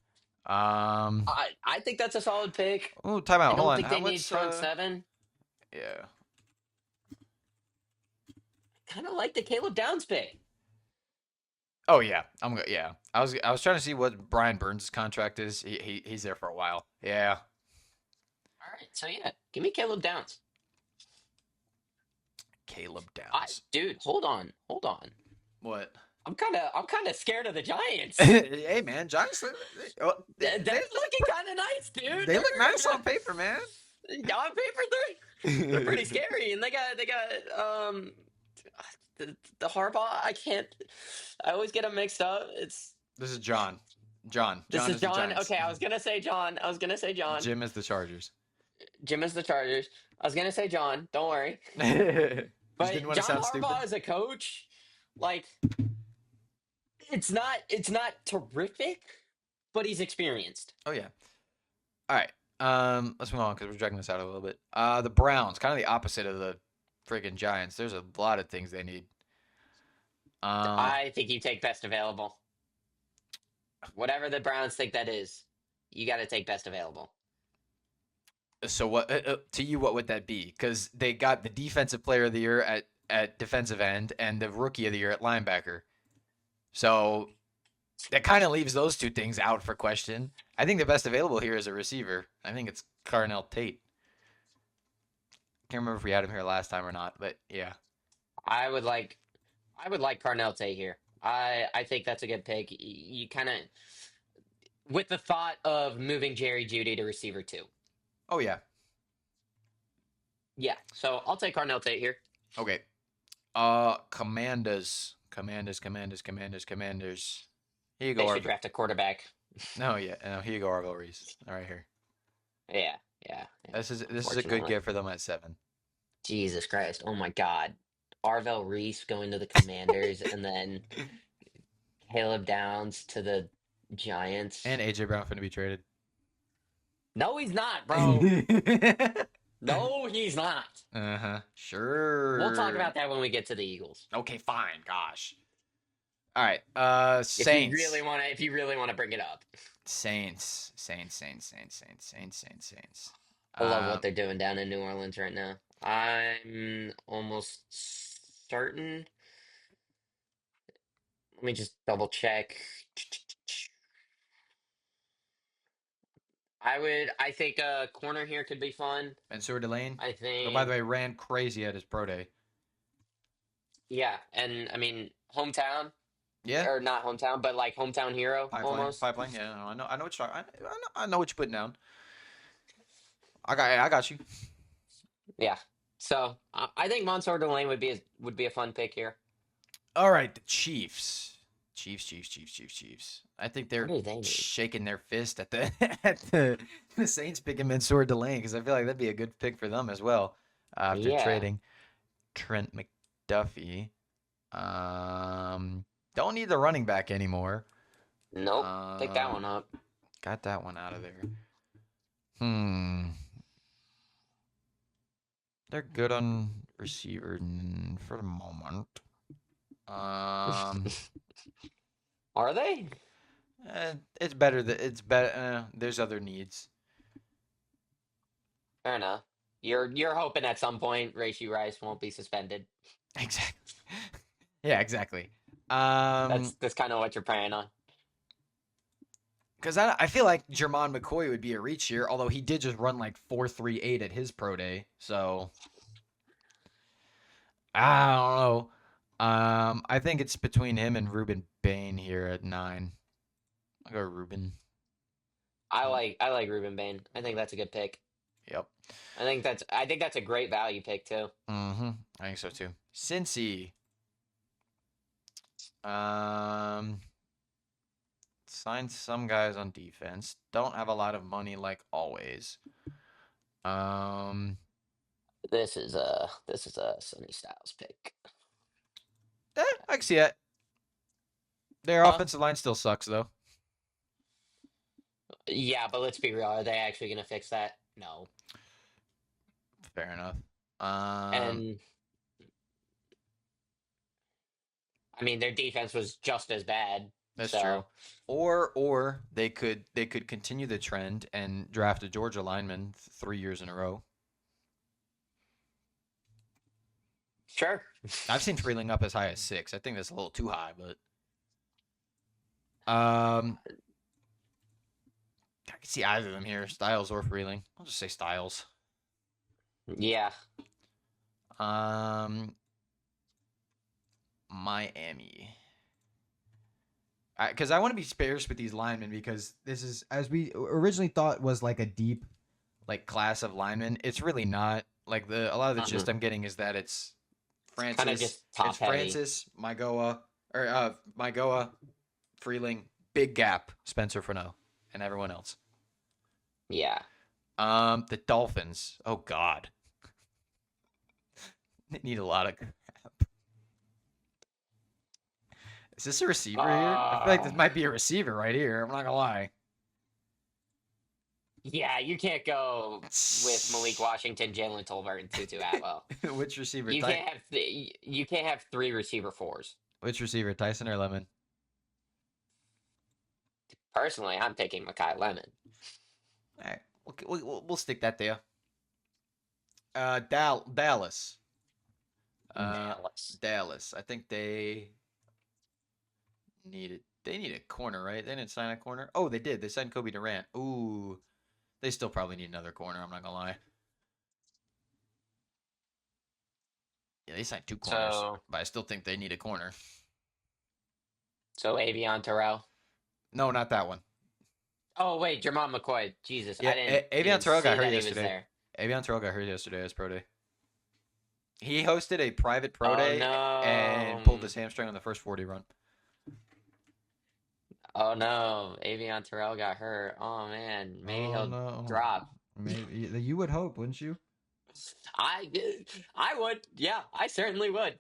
I think that's a solid pick. Oh, time out. I don't Hold on. think they need front 7. Yeah. kind of like the Caleb Downs pick. Oh yeah, yeah. I was trying to see what Brian Burns' contract is. He's there for a while. Yeah, All right, so yeah, give me Caleb Downs. Caleb Downs. Dude, hold on. What? I'm kind of scared of the Giants. Hey man, Giants. They're looking kind of nice, dude. They look nice on paper, man. On paper, they're pretty scary, and they got the Harbaugh. I always get them mixed up. This is John. John. This John is is the John. Giants. Okay, I was gonna say John. Jim is the Chargers. Jim is the Chargers. I was gonna say John. Don't worry. Just But didn't want to John sound Harbaugh stupid. as a coach, like, it's not terrific, but he's experienced. Oh yeah. All right. Let's move on because we're dragging this out a little bit. The Browns, kind of the opposite of the friggin' Giants. There's a lot of things they need. I think you take best available. Whatever the Browns think that is, you got to take best available. So what to you? What would that be? Because they got the defensive player of the year at defensive end and the rookie of the year at linebacker. So that kind of leaves those two things out for question. I think the best available here is a receiver. I think it's Carnell Tate. Can't remember if we had him here last time or not, but yeah. I would like Carnell Tate here. I think that's a good pick. You kind of with the thought of moving Jerry Jeudy to receiver 2. Oh yeah. Yeah, so I'll take Carnell Tate here. Okay. Commanders. Here you go. They should draft a quarterback. No, yeah. No, here you go, Arvell Reese. All right here. Yeah. This is a good Unfortunately. get for them at 7. Jesus Christ! Oh my God, Arvell Reese going to the Commanders, and then Caleb Downs to the Giants. And AJ Brown finna be traded. No, he's not, bro. No, he's not. Uh-huh. Sure. We'll talk about that when we get to the Eagles. Okay, fine. Gosh. All right. Saints. If you really want to bring it up. Saints. I love what they're doing down in New Orleans right now. I'm almost certain. Let me just double check. I think a corner here could be fun. Mansour Delane. I think. Oh, by the way, ran crazy at his pro day. Yeah, and I mean hometown, Yeah. or not hometown, but like hometown hero almost. Pipeline. Yeah, I know what you're talking. I know what you're putting down. I got you. Yeah. So I think Mansour Delane would be a fun pick here. All right, the Chiefs. Chiefs. I think they're What do they need? shaking their fist at the Saints picking Mansour Delane because I feel like that'd be a good pick for them as well after Yeah. trading Trent McDuffie. Don't need the running back anymore. Nope. Pick that one up. Got that one out of there. They're good on receiver for the moment. Are they? It's better that it's better. There's other needs. Fair enough. You're hoping at some point Rashee Rice won't be suspended. Exactly. Yeah, exactly. That's kind of what you're praying on. Because I feel like Jermon McCoy would be a reach here, although he did just run like 4.38 at his pro day. So I don't know. I think it's between him and Ruben Bain here at 9. I'll go Ruben. I like Ruben Bain. I think that's a good pick. Yep. I think that's a great value pick too. I think so too. Cincy. Signed some guys on defense. Don't have a lot of money like always. This is a Sonny Styles pick. I can see it. Their offensive line still sucks though. Yeah, but let's be real. Are they actually going to fix that? No. Fair enough. And I mean, their defense was just as bad. That's so. true. Or they could continue the trend and draft a Georgia lineman 3 years in a row. Sure. I've seen Freeling up as high as 6. I think that's a little too high, but I can see either of them here, Styles or Freeling. I'll just say Styles. Yeah. Miami. Because I want to be sparse with these linemen because this is, as we originally thought, was like a deep, like class of linemen. It's really not. Like a lot of the gist I'm getting is that it's Francis, Kind of just top it's heavy. Francis, Mygoa, Freeling, big gap, Spencer Furneaux, and everyone else. Yeah. The Dolphins. Oh God, they need a lot of crap. Is this a receiver here? I feel like this might be a receiver right here. I'm not gonna lie. Yeah, you can't go with Malik Washington, Jalen Tolbert, and Tutu Atwell. Which receiver? You can't have 3 receiver 4s. Which receiver? Tyson or Lemon? Personally, I'm taking Makai Lemon. All right, we'll stick that there. Dallas. Dallas. I think they need a corner, right? They didn't sign a corner. Oh, they did. They signed Kobe Durant. Ooh, they still probably need another corner. I'm not gonna lie. Yeah, they signed 2 corners, but I still think they need a corner. So Avion Terrell. No, not that one. Oh wait, Jermon McCoy. Jesus, Yeah, I didn't. Avion even Terrell got see hurt that he was yesterday. there. Avion Terrell got hurt yesterday as pro day. He hosted a private pro Oh, day no. and pulled his hamstring on the first 40 run. Oh no, Avion Terrell got hurt. Oh man, maybe he'll drop. Maybe you would hope, wouldn't you? I would. Yeah, I certainly would.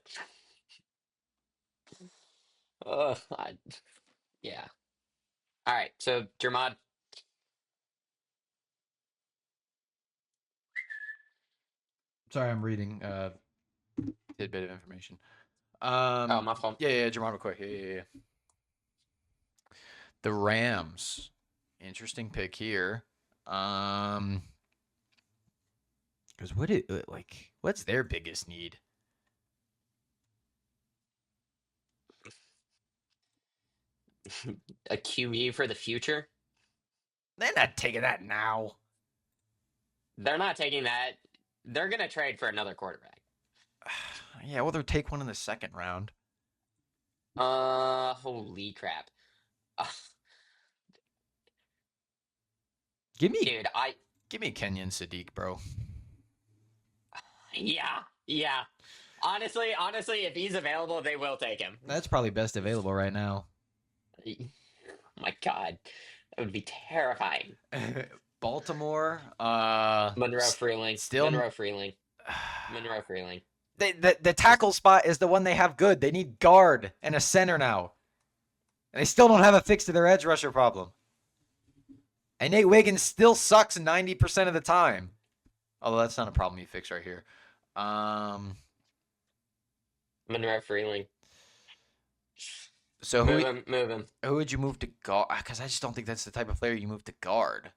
Yeah. All right, so Jermod. Sorry, I'm reading tidbit of information. Oh, my fault. Yeah, Jermon McCoy. Yeah. The Rams. Interesting pick here. Because what's their biggest need? A QE for the future? They're not taking that now. They're not taking that. They're gonna trade for another quarterback. Yeah, well, they'll take one in the second round. Holy crap. Give me Kenyon Sadiq, bro. Yeah. Honestly, if he's available, they will take him. That's probably best available right now. Oh my God, that would be terrifying. Baltimore, Monroe Freeling. The tackle spot is the one they have good. They need guard and a center now. And they still don't have a fix to their edge rusher problem. And Nate Wiggins still sucks 90% of the time. Although that's not a problem you fix right here. Monroe Freeling. So move him. Who would you move to guard? Because I just don't think that's the type of player you move to guard.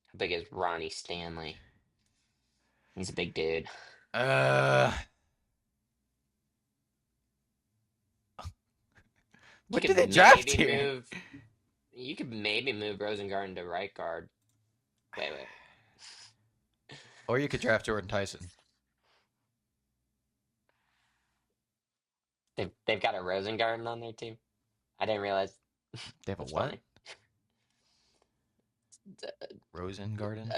How big is Ronnie Stanley? He's a big dude. What did they draft here? You could maybe move Rosengarten to right guard. Wait. Or you could draft Jordan Tyson. They've got a Rosengarten on their team. I didn't realize. They have a what? Rosengarten?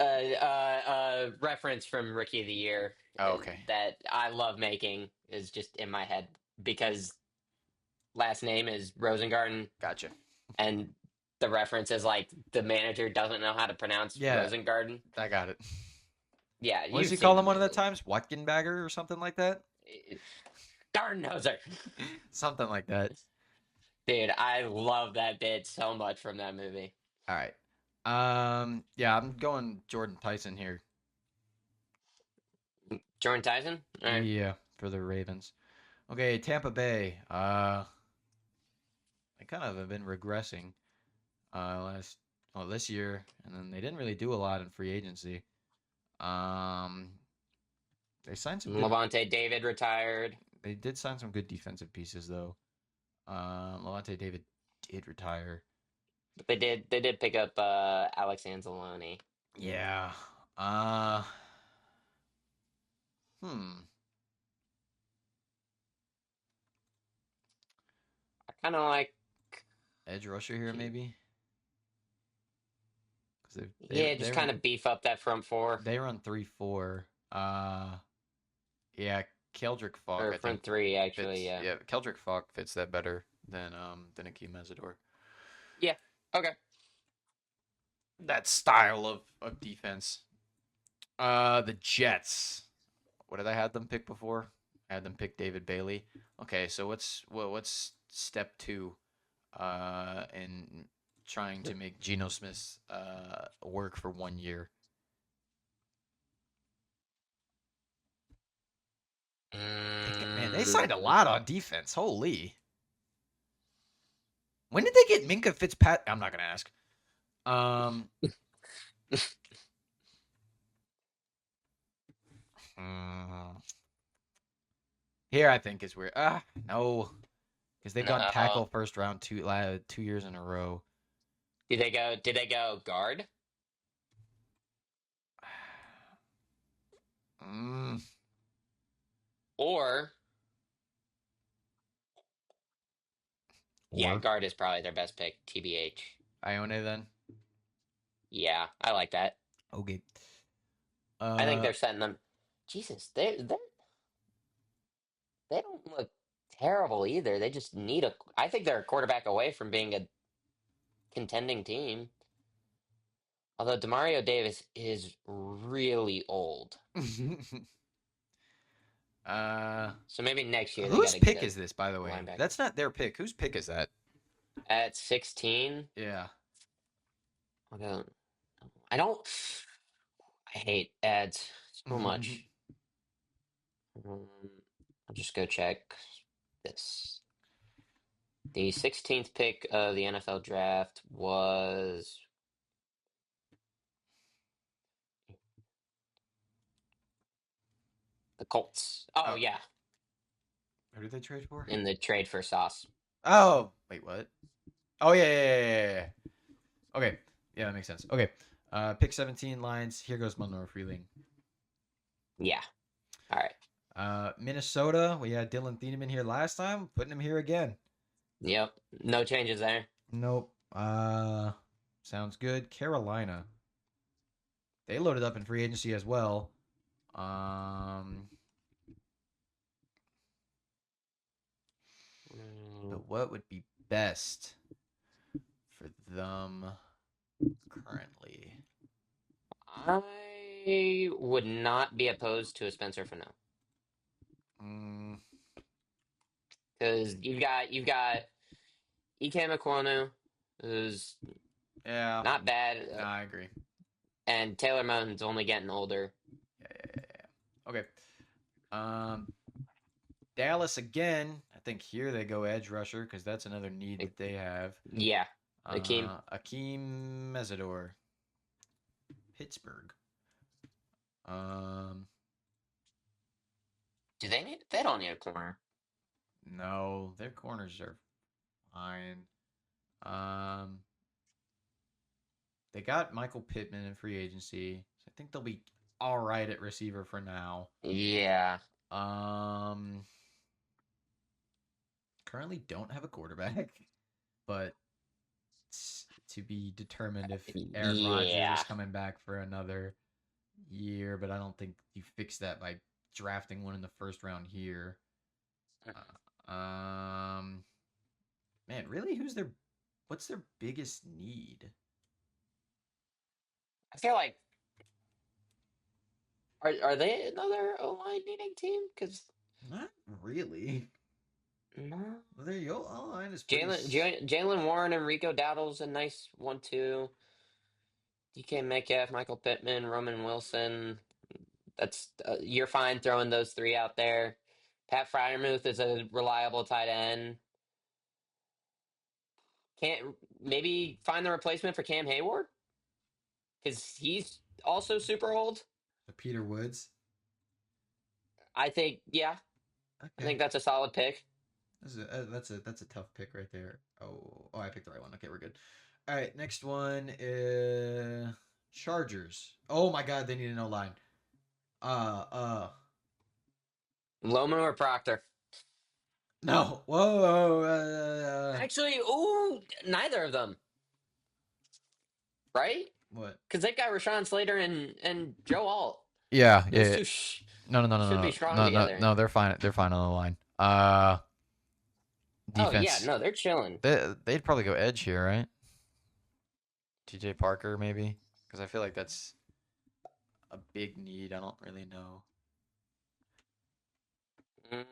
Reference from Rookie of the Year. Oh, okay. That I love making is just in my head because last name is Rosengarten. Gotcha. And the reference is like the manager doesn't know how to pronounce Rosengarten. I got it. Yeah. What does he call him one of the times? Watgenbagger or something like that? Gardenhauser. Something like that. Dude, I love that bit so much from that movie. All right. Yeah, I'm going Jordan Tyson here. Jordan Tyson? All right. Yeah, for the Ravens. Okay, Tampa Bay. They kind of have been regressing last Well, this year, and then they didn't really do a lot in free agency. Um, they signed some good. Levante David retired. They did sign some good defensive pieces though. Levante David did retire. But they did pick up Alex Anzalone. Yeah. Uh. Hmm. I kind of like. Edge rusher here maybe. Because Yeah, just kind of beef up that front four they run 3-4. Yeah, Keldrick Falk or I front think three fits. actually. Yeah. Yeah, Keldrick Falk fits that better than Akeem Mesidor. Yeah. Okay. That style of defense. The Jets. What did I have them pick before? I had them pick David Bailey. Okay, so what's step 2 in trying to make Geno Smith work for 1 year? Man, they signed a lot on defense. Holy. When did they get Minka Fitzpatrick? I'm not gonna ask. Here I think is where no, because they've gone tackle first round 2 years in a row. Did they go guard? Or yeah, guard is probably their best pick. TBH. Ione then. Yeah, I like that. Okay. I think they're setting them. Jesus, they don't look terrible either. They just need a. I think they're a quarterback away from being a contending team. Although Demario Davis is really old. So maybe next year. Whose pick is this, by the way? linebacker. That's not their pick. Whose pick is that? At 16. Yeah. I don't. I hate ads so much. I'll just go check this. The 16th pick of the NFL draft was the Colts. Oh, yeah. Who did they trade for? In the trade for Sauce. Oh, wait, what? Oh, yeah. Okay. Yeah, that makes sense. Okay. Pick 17 Lions. Here goes Monroe Freeling. Yeah. All right. Minnesota. We had Dylan Thieneman here last time. Putting him here again. Yep. No changes there. Nope. Sounds good. Carolina. They loaded up in free agency as well. But what would be best for them currently? I would not be opposed to a Spencer Fano. Because you've got Ike Mekwonu, who's not bad. No, I agree. And Taylor Moton's only getting older. Yeah. Okay. Dallas again. I think here they go edge rusher because that's another need that they have. Yeah. Akeem Mesidor. Pittsburgh. Do they need? They don't need a corner. No, their corners are fine. They got Michael Pittman in free agency. So I think they'll be all right at receiver for now. Yeah. Currently don't have a quarterback, but to be determined if Aaron Rodgers is coming back for another year, but I don't think you fix that by drafting one in the first round here. Man, really? What's their biggest need? I feel like are they another O-line needing team? Because not really. No. Well, there you go. O-line is Jalen Warren and Rico Dowdle's a nice 1-2. DK Metcalf, Michael Pittman, Roman Wilson. That's you're fine throwing those three out there. Pat Fryermuth is a reliable tight end. maybe find the replacement for Cam Hayward because he's also super old. Peter Woods. I think, yeah, I Okay. think that's a solid pick. That's a tough pick right there. Oh, I picked the right one. Okay, we're good. All right, next one is Chargers. Oh my God, they need an O-line. Loman or Proctor? No. Whoa. Actually, ooh, neither of them. Right? What? Because they've got Rashawn Slater and Joe Alt. Yeah, Those two should be strong together. No, they're fine. They're fine on the line. Defense. Oh yeah, no, they're chilling. They'd probably go edge here, right? TJ Parker, maybe, because I feel like that's a big need. I don't really know. Mm,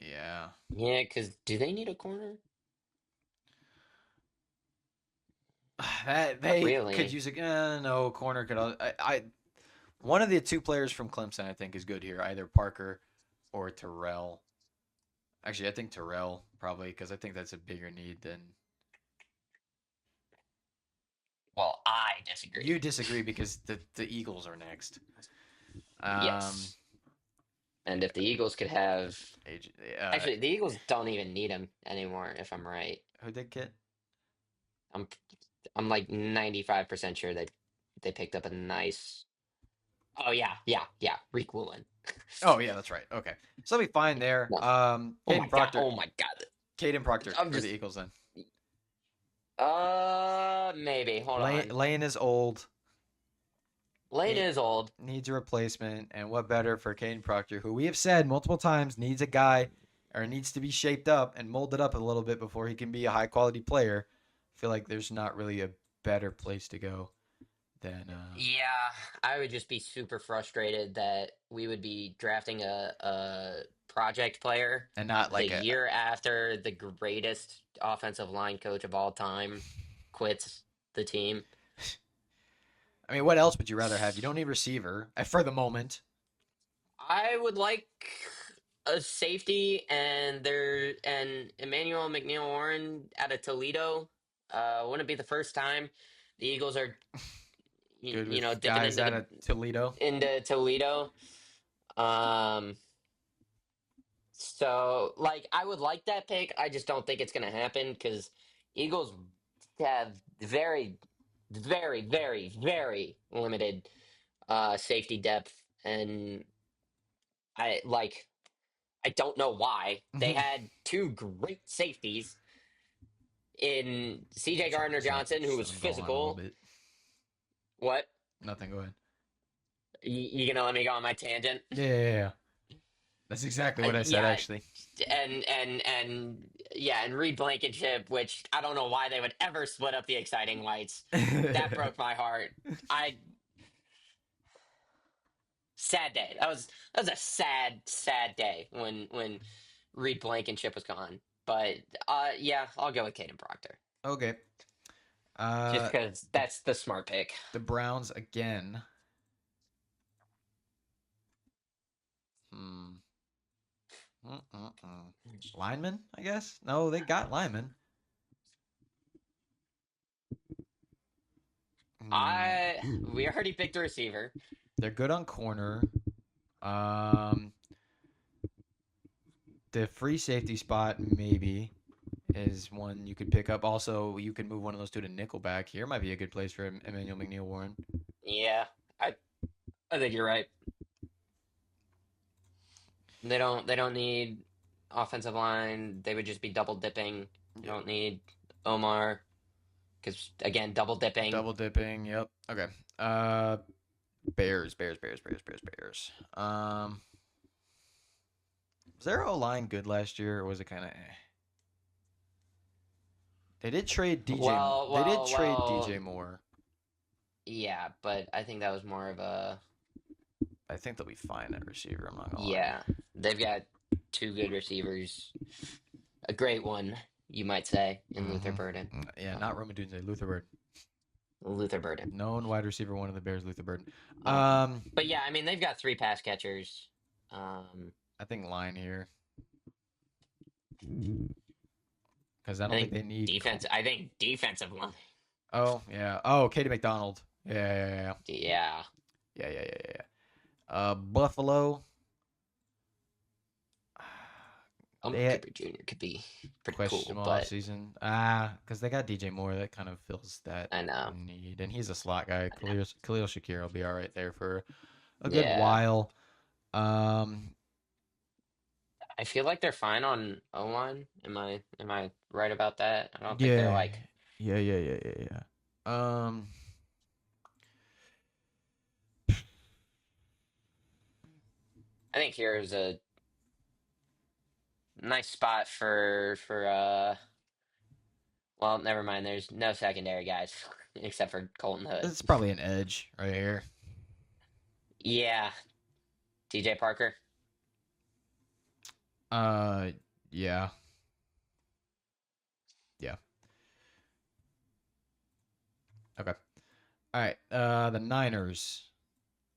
Yeah. yeah, because do they need a corner? They really. could use a no corner could. One of the two players from Clemson I think is good here, either Parker or Terrell. Actually, I think Terrell probably because I think that's a bigger need than. Well, I disagree. You disagree because the Eagles are next. Yes. And if the Eagles could have, actually, the Eagles don't even need him anymore. If I'm right, who did get? I'm like 95% sure that they picked up a nice. Oh yeah, Reek Woolen. Oh yeah, that's right. Okay, so they'll be fine there. No. Caden Proctor. Oh my god. Caden Proctor for the Eagles then. Maybe. Hold on. Lane is old. Lane is old. Needs a replacement, and what better for Caden Proctor, who we have said multiple times needs a guy or needs to be shaped up and molded up a little bit before he can be a high quality player. I feel like there's not really a better place to go than. Yeah, I would just be super frustrated that we would be drafting a project player and not like the year after the greatest offensive line coach of all time quits the team. I mean, what else would you rather have? You don't need receiver for the moment. I would like a safety and Emmanuel McNeil-Warren out of Toledo. Wouldn't be the first time the Eagles are, dipping guys out of Toledo. Into Toledo. So, I would like that pick. I just don't think it's going to happen because Eagles have very, very, very, very limited safety depth, and I don't know why. They had two great safeties in C.J. Gardner-Johnson, who was physical. What? Nothing. Go ahead. You gonna let me go on my tangent? Yeah. That's exactly what I said, actually. And Reed Blankenship, which I don't know why they would ever split up the Exciting Whites. That broke my heart. Sad day. That was a sad day when Reed Blankenship was gone. But I'll go with Caden Proctor. Okay. Just because that's the smart pick. The Browns again. Lineman, I guess? No, they got lineman. We already picked a receiver. They're good on corner. The free safety spot maybe is one you could pick up. Also, you could move one of those two to nickelback. Here might be a good place for Emmanuel McNeil-Warren. Yeah, I think you're right. They don't need offensive line. They would just be double dipping. You don't need Omar because again, double dipping. Double dipping. Yep. Okay. Bears. Was their O-line good last year, or was it kind of? They did trade DJ. DJ Moore. Yeah, but I think that was more of a. I think they'll be fine at receiver. I'm not gonna lie. Yeah, they've got two good receivers. A great one, you might say, in Luther Burden. Yeah, not Rome Odunze, Luther Burden. Luther Burden. Known wide receiver, one of the Bears, Luther Burden. But yeah, I mean, they've got three pass catchers. I think line here. Because I don't think they need defense. I think defensive line. Oh yeah. Oh, Katie McDonald. Yeah. Yeah. Buffalo. Omar They had Cooper Jr. could be pretty questionable cool, but offseason. Because they got DJ Moore. That kind of fills that I know. need, and he's a slot guy. Khalil Shakir will be all right there for a good Yeah. while. I feel like they're fine on O line. Am I right about that? I don't think they're like. Yeah. I think here's a nice spot for well, never mind. There's no secondary guys except for Colton Hood. It's probably an edge right here. Yeah. TJ Parker. Yeah. Okay. All right. The Niners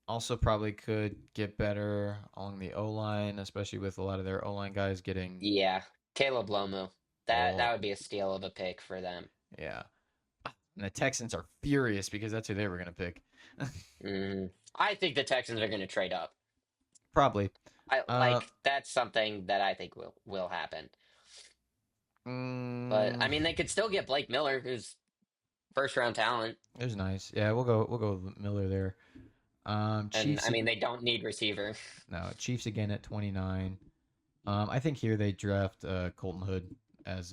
also probably could get better along the O line, especially with a lot of their O line guys getting. Yeah. Caleb Lomu. That Oh. would be a steal of a pick for them. Yeah. And the Texans are furious because that's who they were gonna pick. I think the Texans are going to trade up. Probably. That's something that I think will happen. But I mean, they could still get Blake Miller, who's first round talent. It was nice. Yeah, we'll go with Miller there. Chiefs. And I mean, they don't need receiver. No, Chiefs again at 29. I think here they draft Colton Hood as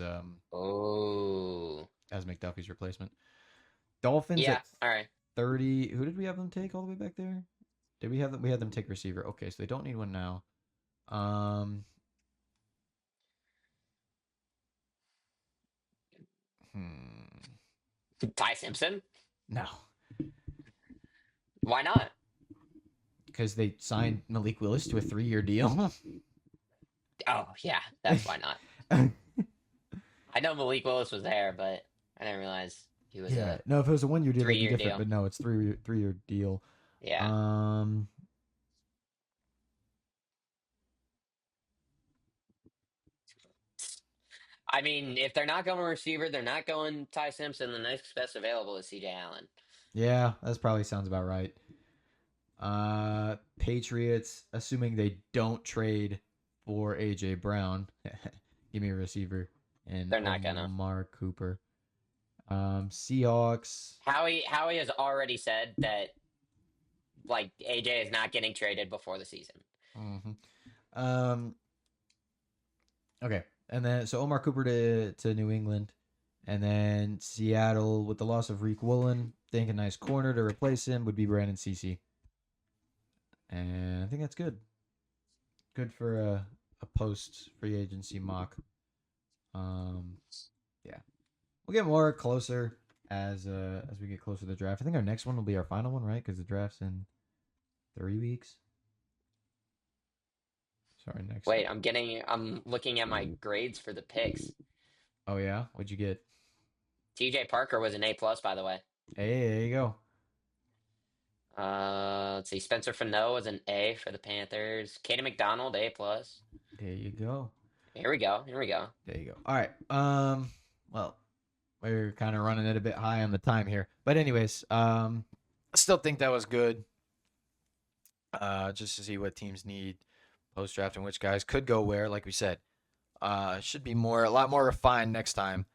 McDuffie's replacement. Dolphins Yeah. at All right. 30. Who did we have them take all the way back there? Did we have them? We had them take receiver. Okay, so they don't need one now. Ty Simpson? No, Why not? because they signed Malik Willis to a 3-year deal. Oh yeah, that's why not. I know Malik Willis was there, but I didn't realize he was. Yeah. No, if it was a 1-year deal, it'd be 3-year different. deal. But no, it's 3-year deal. Yeah. I mean, if they're not going receiver, they're not going Ty Simpson. The next best available is C.J. Allen. Yeah, that probably sounds about right. Patriots, assuming they don't trade for A.J. Brown, give me a receiver, and They're not gonna. Amari Cooper. Seahawks. Howie has already said that, like, AJ is not getting traded before the season. Okay, and then so Omar Cooper to New England, and then Seattle with the loss of Reek Woolen. Think a nice corner to replace him would be Brandon Cece. And I think that's good. Good for a post free agency mock. Yeah, we'll get more closer as we get closer to the draft. I think our next one will be our final one, right? Because the draft's in 3 weeks. Sorry, next. Wait, I'm looking at my grades for the picks. Oh yeah, what'd you get? TJ Parker was an A+, by the way. Hey, there you go. Let's see. Spencer Fano was an A for the Panthers. Katie McDonald, A+. There you go. Here we go. There you go. All right. Well, we're kind of running it a bit high on the time here, but anyways, I still think that was good. Just to see what teams need post draft and which guys could go where. Like we said, should be a lot more refined next time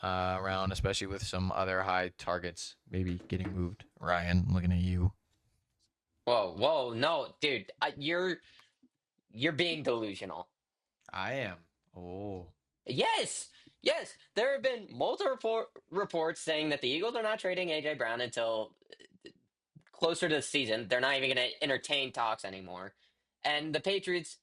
around, especially with some other high targets maybe getting moved. Ryan, looking at you. Whoa, no, dude, you're being delusional. I am. Oh. Yes. There have been multiple reports saying that the Eagles are not trading AJ Brown until closer to the season. They're not even going to entertain talks anymore, and the Patriots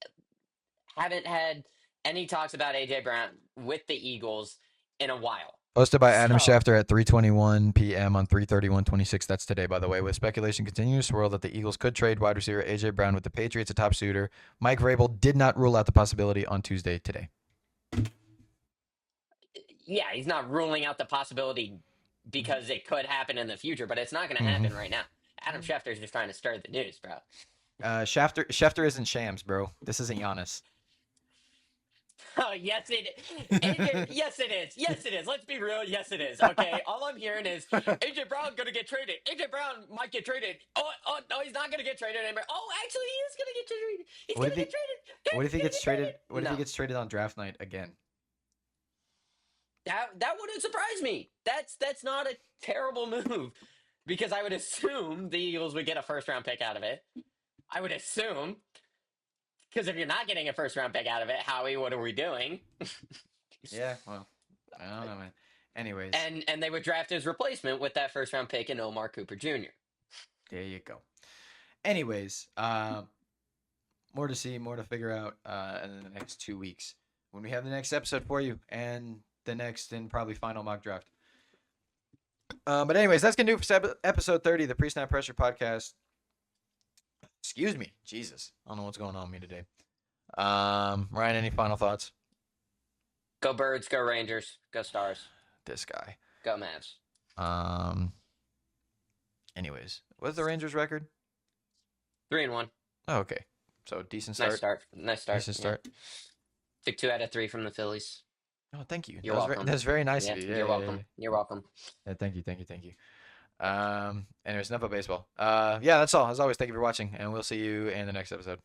haven't had any talks about AJ Brown with the Eagles in a while. Posted by Adam Schefter at 3:21 p.m. on 3/31/26. That's today, by the way. With speculation continuing to swirl that the Eagles could trade wide receiver A.J. Brown with the Patriots, a top suitor. Mike Vrabel did not rule out the possibility on Tuesday today. Yeah, he's not ruling out the possibility because it could happen in the future, but it's not going to happen right now. Adam Schefter's just trying to stir the news, bro. Schefter isn't Shams, bro. This isn't Giannis. Yes, yes, it is. Yes, it is. Let's be real. Yes, it is. Okay. All I'm hearing is AJ Brown gonna get traded. AJ Brown might get traded. Oh no, he's not gonna get traded anymore. Oh, actually, he is gonna get traded. He's What gonna if he- get traded. What if he He's gonna gets get traded? What if he No. gets traded on draft night again? That wouldn't surprise me. That's not a terrible move because I would assume the Eagles would get a first round pick out of it. I would assume because if you're not getting a first round pick out of it, Howie, what are we doing? Yeah. Well, I don't know, man. Anyways, And they would draft his replacement with that first round pick in Omar Cooper Jr. there you go. Anyways, more to see, more to figure out in the next 2 weeks when we have the next episode for you and the next and probably final mock draft. But anyways, that's gonna do it for episode 30, the Pre-Snap Pressure Podcast. Excuse me, Jesus, I don't know what's going on with me today. Ryan, any final thoughts? Go Birds, go Rangers, go Stars, This guy. go Mavs. Anyways, what's the Rangers record? 3-1. Oh, okay, so decent start. Nice start. Nice start. Decent start. Took 2 out of 3 from the Phillies. Oh, thank you. You're welcome. That's very nice Yeah, of you. Yeah, you're yeah, welcome. yeah. You're welcome. Yeah, thank you. Anyways, enough of baseball. Yeah, that's all. As always, thank you for watching, and we'll see you in the next episode.